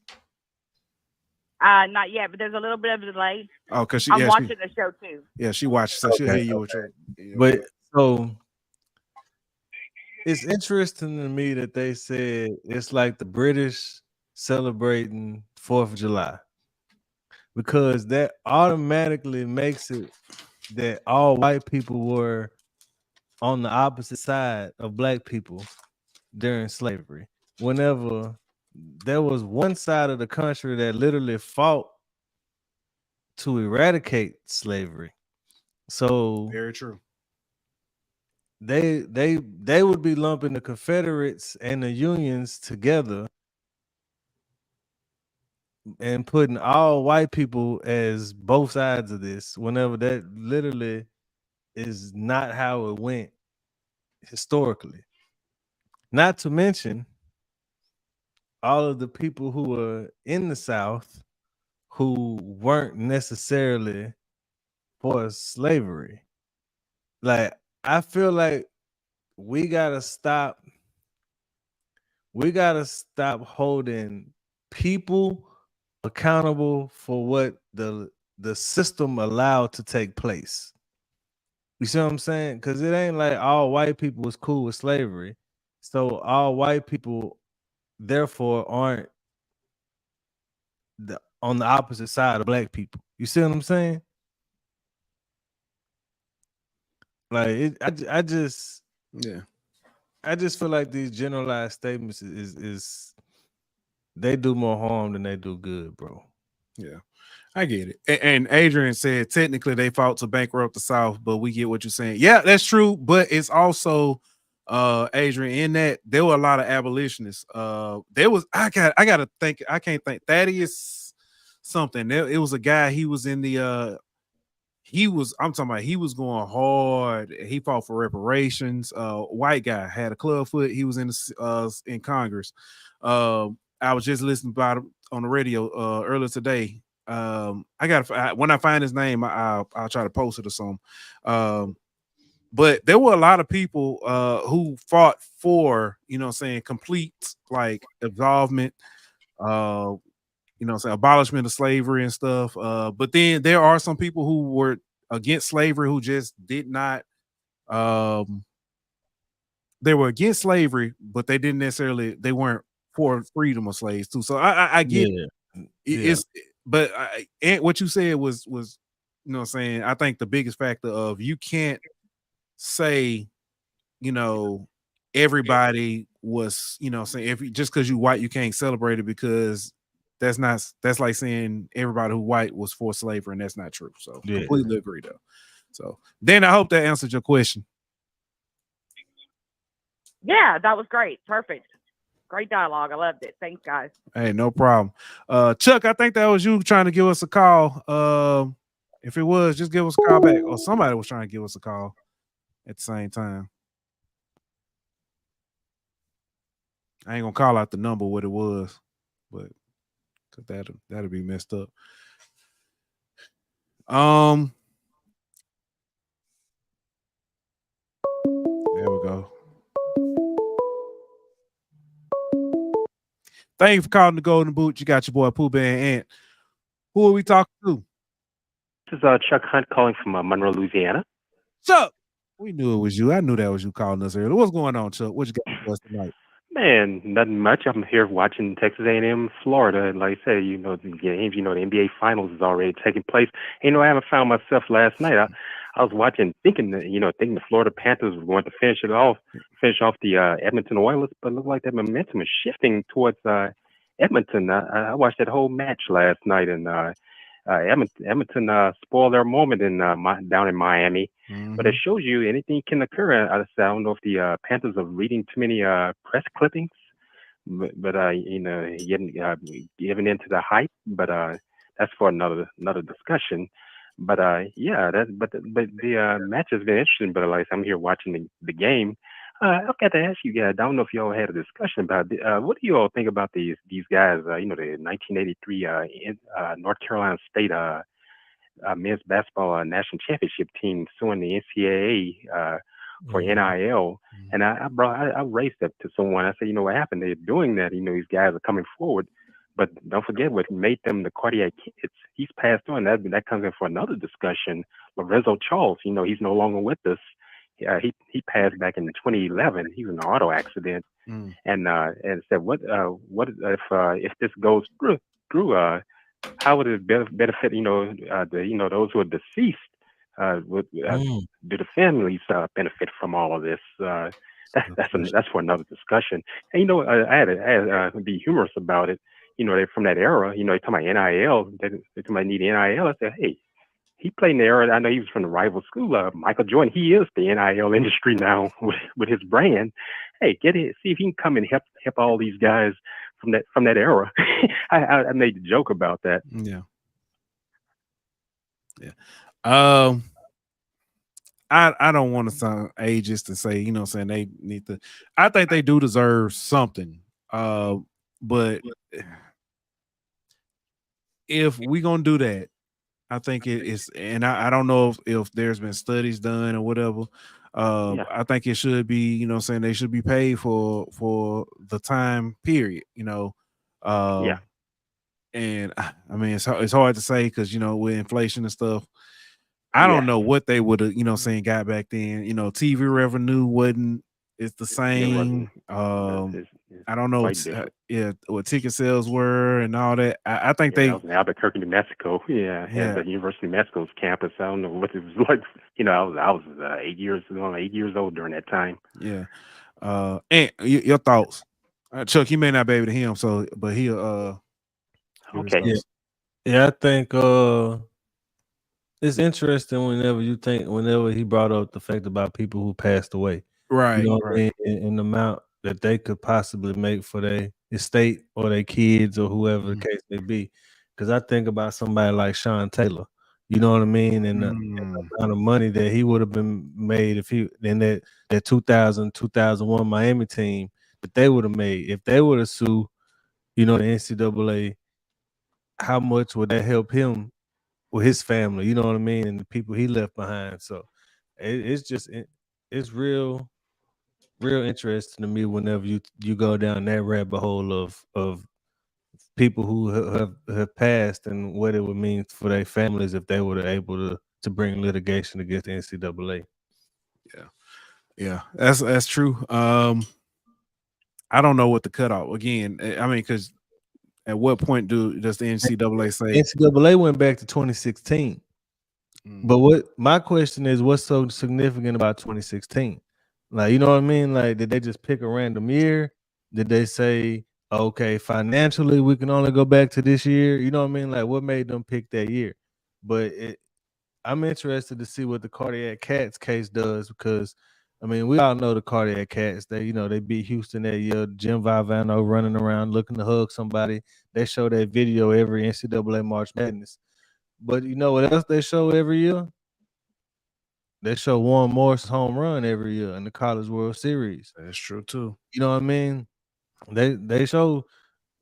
Not yet, but there's a little bit of a delay. Oh, because I'm watching the show too. Yeah, she watches, so she'll hear you with your. But so it's interesting to me that they said it's like the British celebrating 4th of July, because that automatically makes it that all white people were on the opposite side of black people during slavery. Whenever there was one side of the country that literally fought to eradicate slavery. So very true. They would be lumping the Confederates and the Unions together and putting all white people as both sides of this, whenever that literally is not how it went historically. Not to mention, all of the people who were in the South who weren't necessarily for slavery. Like, I feel like we gotta stop holding people accountable for what the system allowed to take place. You see what I'm saying? Because it ain't like all white people was cool with slavery, so all white people therefore aren't on the opposite side of black people. You see what I'm saying? Like, I just feel like these generalized statements is they do more harm than they do good, bro. Yeah, I get it. And Adrian said technically they fought to bankrupt the South, but we get what you're saying. Yeah, that's true, but it's also Adrian, in that there were a lot of abolitionists. There was I gotta think, I can't think, Thaddeus something. It was a guy, he was in the I'm talking about, he was going hard. He fought for reparations. White guy, had a club foot. He was in Congress. I was just listening about him on the radio earlier today. When I find his name, I'll try to post it or something. But there were a lot of people who fought for, complete, like, absolvement, abolishment of slavery and stuff. But then there are some people who were against slavery who just did not. They were against slavery, but they weren't for freedom of slaves too. So I get it. But what you said was I think the biggest factor of, you can't say everybody was just because you white you can't celebrate it, because that's like saying everybody who white was for slavery, and that's not true. So completely agree though. So then I hope that answered your question. Yeah, that was great. Perfect. Great dialogue. I loved it. Thanks, guys. Hey, no problem. Chuck, I think that was you trying to give us a call. If it was, just give us a call back, or somebody was trying to give us a call at the same time. I ain't gonna call out the number what it was, but that'll be messed up. There we go. Thank you for calling the Golden Boot. You got your boy Pooh Bear and Ant. Who are we talking to? This is Chuck Hunt calling from Monroe, Louisiana. Chuck, we knew it was you. I knew that was you calling us earlier. What's going on, Chuck? What you got for us tonight? Man, nothing much. I'm here watching Texas A&M, Florida, and like I said, the games, the NBA Finals is already taking place. I haven't found myself last night. I was watching, thinking the Florida Panthers were going to finish off the Edmonton Oilers, but it looked like that momentum is shifting towards Edmonton. I watched that whole match last night, and Edmonton spoiled their moment down in Miami. Mm-hmm. But it shows you anything can occur. I don't know if the Panthers are reading too many press clippings, but giving into the hype. But that's for another discussion. But the match has been interesting. But like I'm here watching the game. I've got to ask you guys. I don't know if y'all had a discussion about what do you all think about these guys? The 1983 North Carolina State men's basketball national championship team suing the NCAA for NIL, mm-hmm. And I raised that to someone. I said, what happened? They're doing that. These guys are coming forward, but don't forget what made them the cardiac kids. He's passed on. That comes in for another discussion. Lorenzo Charles, he's no longer with us. He passed back in 2011. He was in an auto accident, and said, "What if this goes through? How would it benefit those who are deceased? Do the families benefit from all of this? That's for another discussion. And I had to be humorous about it. They're from that era. They're talking about NIL. They might need NIL. I said, hey. He played in the era. I know he was from the rival school. Michael Jordan. He is the NIL industry now with his brand. Hey, get it. See if he can come and help all these guys from that era. I made the joke about that. Yeah. I don't want to sound ageist and say, saying they need to. I think they do deserve something. But if we're gonna do that, I think it's, and I don't know if there's been studies done or whatever. I think it should be, you know what I'm saying, they should be paid for the time period, you know. And I mean, it's hard to say because, you know, with inflation and stuff, I don't know what they would have, you know, saying got back then. You know, TV revenue wasn't, it's the same. I don't know what ticket sales were and all that. I think I was in Albuquerque, New Mexico. And the University of Mexico's campus. I don't know what it was like. You know, I was 8 years old during that time. Yeah. And your thoughts, Chuck? He may not be able to hear him, so but he'll. Okay. Yeah, I think it's interesting whenever he brought up the fact about people who passed away. Right. You know what I mean? And the amount that they could possibly make for their estate or their kids or whoever the case may be. Because I think about somebody like Sean Taylor, you know what I mean? And the amount of money that he would have been made if he in that 2001 Miami team that they would have made if they would have sued, you know, the NCAA. How much would that help him with his family? You know what I mean, and the people he left behind. So it's real interesting to me whenever you go down that rabbit hole of people who have passed and what it would mean for their families if they were able to bring litigation against the NCAA. Yeah, that's true. I don't know what the cutoff again. I mean, because at what point does the NCAA say? NCAA went back to 2016. But what my question is, what's so significant about 2016? Like, you know what I mean? Like, did they just pick a random year? Did they say, okay, financially we can only go back to this year? You know what I mean? Like, what made them pick that year? But I'm interested to see what the Cardiac Cats case does because, I mean, we all know the Cardiac Cats. They beat Houston that year. Jim Valvano running around looking to hug somebody. They show that video every NCAA March Madness. But you know what else they show every year? They show Warren Morris' home run every year in the College World Series. That's true too. You know what I mean? They show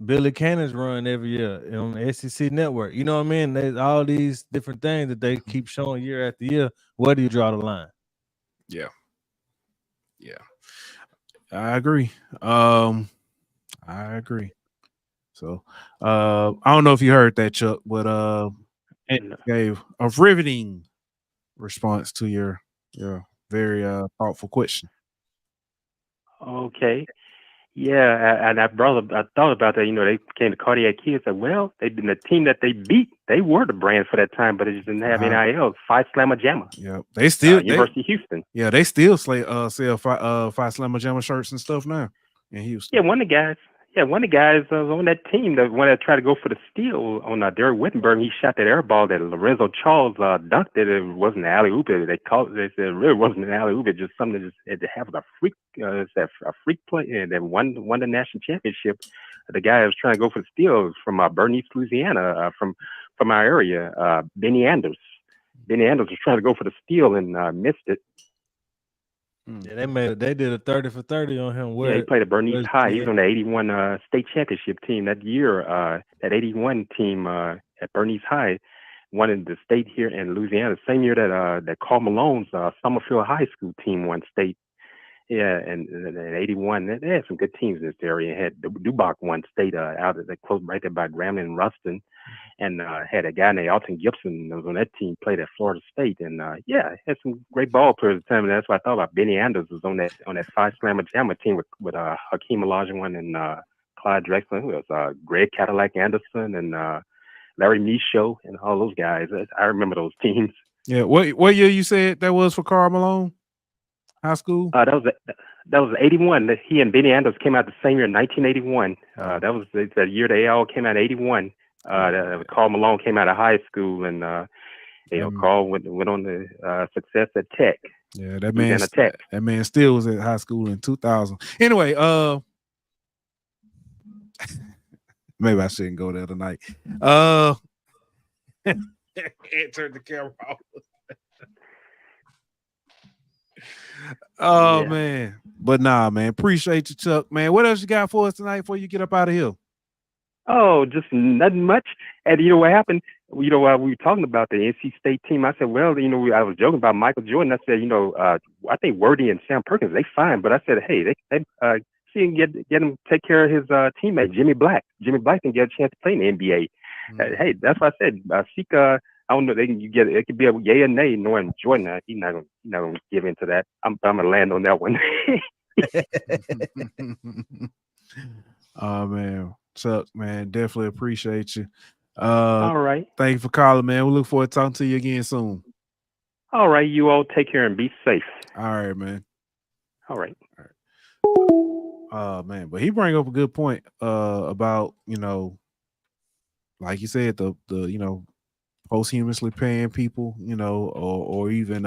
Billy Cannon's run every year on the SEC Network. You know what I mean? There's all these different things that they keep showing year after year. Where do you draw the line? Yeah, I agree. I agree. So I don't know if you heard that, Chuck, but it gave a riveting response to your very thoughtful question. Okay. Yeah, and I thought about that. You know, they came to Cardiac Kids. Said, well, they've been the team that they beat. They were the brand for that time, but it just didn't have NIL. Phi Slamma Jamma. Yeah, they still University of Houston. Yeah, they still sell Phi Slamma Jamma shirts and stuff now in Houston. Yeah, one of the guys was on that team, the one that tried to go for the steal on Derek Wittenberg. He shot that air ball that Lorenzo Charles dunked it. It wasn't an alley-oop. They said it really wasn't an alley-oop. It just something that just had to have a freak, a freak play that won the national championship. The guy was trying to go for the steal from Bernice, Louisiana, from our area. Benny Anders. Benny Anders was trying to go for the steal and missed it. Yeah, they did a 30 for 30 on him. Yeah, he played at Bernice High. He was on the 81 state championship team that year. That 81 team at Bernice High won the state here in Louisiana. The same year that Carl Malone's Summerfield High School team won state. Yeah, and in 81, they had some good teams in this area. Had Duboc won state out of the close right there by Grambling and Ruston, and had a guy named Alton Gibson that was on that team, played at Florida State, and had some great ball players at the time. And that's what I thought about. Benny Anders was on that Phi Slamma Jamma team with Hakeem Olajuwon and Clyde Drexler, who was Greg Cadillac Anderson and Larry Michaud and all those guys. I remember those teams. Yeah, what year you said that was for Karl Malone? High school? That was 81. He and Benny Anders came out the same year, 1981. That was the year they all came out. 81. Karl Malone came out of high school, and Karl went on to success at Tech. Yeah, that man still was at high school in 2000. Anyway, maybe I shouldn't go there tonight. Can't turn the camera off. Man, but nah, man, appreciate you, Chuck, man. What else you got for us tonight before you get up out of here? Oh, just nothing much. And you know what happened? We were talking about the NC State team. I said, well, I was joking about Michael Jordan. I said, I think Worthy and Sam Perkins, they fine. But I said, hey, they see and get him take care of his teammate Jimmy Black. Jimmy Black can get a chance to play in the NBA. Hey, that's what I said. Seek. I don't know. It could be a yay or nay. Knowing Jordan, he's not gonna give into that. I'm gonna land on that one. Oh man, what's up, man? Definitely appreciate you. All right. Thank you for calling, man. We look forward to talking to you again soon. All right, you all take care and be safe. All right, man. All right. Man, but he bring up a good point about, like you said, the posthumously paying people, or even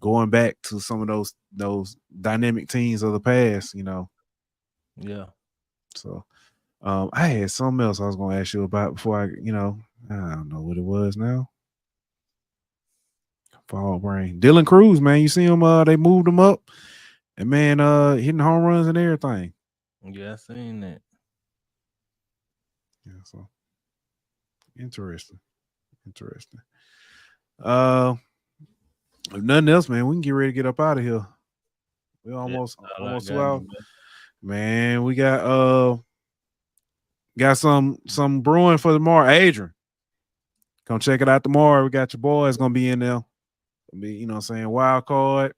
going back to some of those dynamic teams of the past, Yeah. So I had something else I was gonna ask you about before I don't know what it was now. Fall brain. Dylan Cruz, man. You see him, they moved him up. And man, hitting home runs and everything. Yeah, I seen that. Yeah, so interesting. If nothing else, man, we can get ready to get up out of here. We're almost 2 hours. Man, we got some brewing for tomorrow. Adrian, come check it out tomorrow. We got your boys gonna be in there. Gonna be, wild card.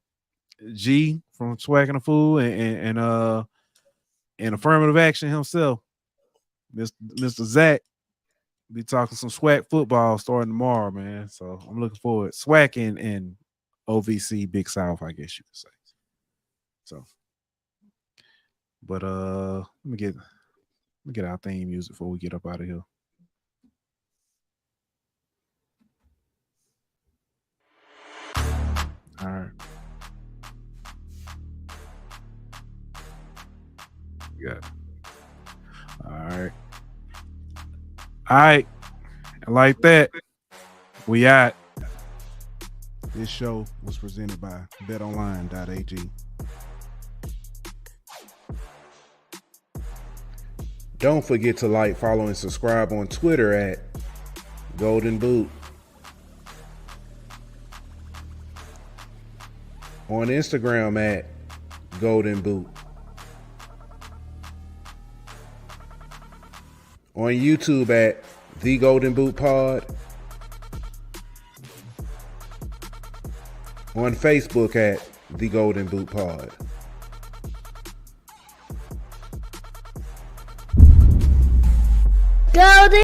G from Swag and the Fool and affirmative action himself, Mr. Zach. Be talking some swag football starting tomorrow, man. So I'm looking forward. Swag and OVC Big South, I guess you could say. So, but let me get our theme music before we get up out of here. All right. Good. All right. I like that. We out. This show was presented by betonline.ag. Don't forget to like, follow, and subscribe on Twitter at Golden Boot. On Instagram at Golden Boot. On YouTube at The Golden Boot Pod. On Facebook at The Golden Boot Pod. Golden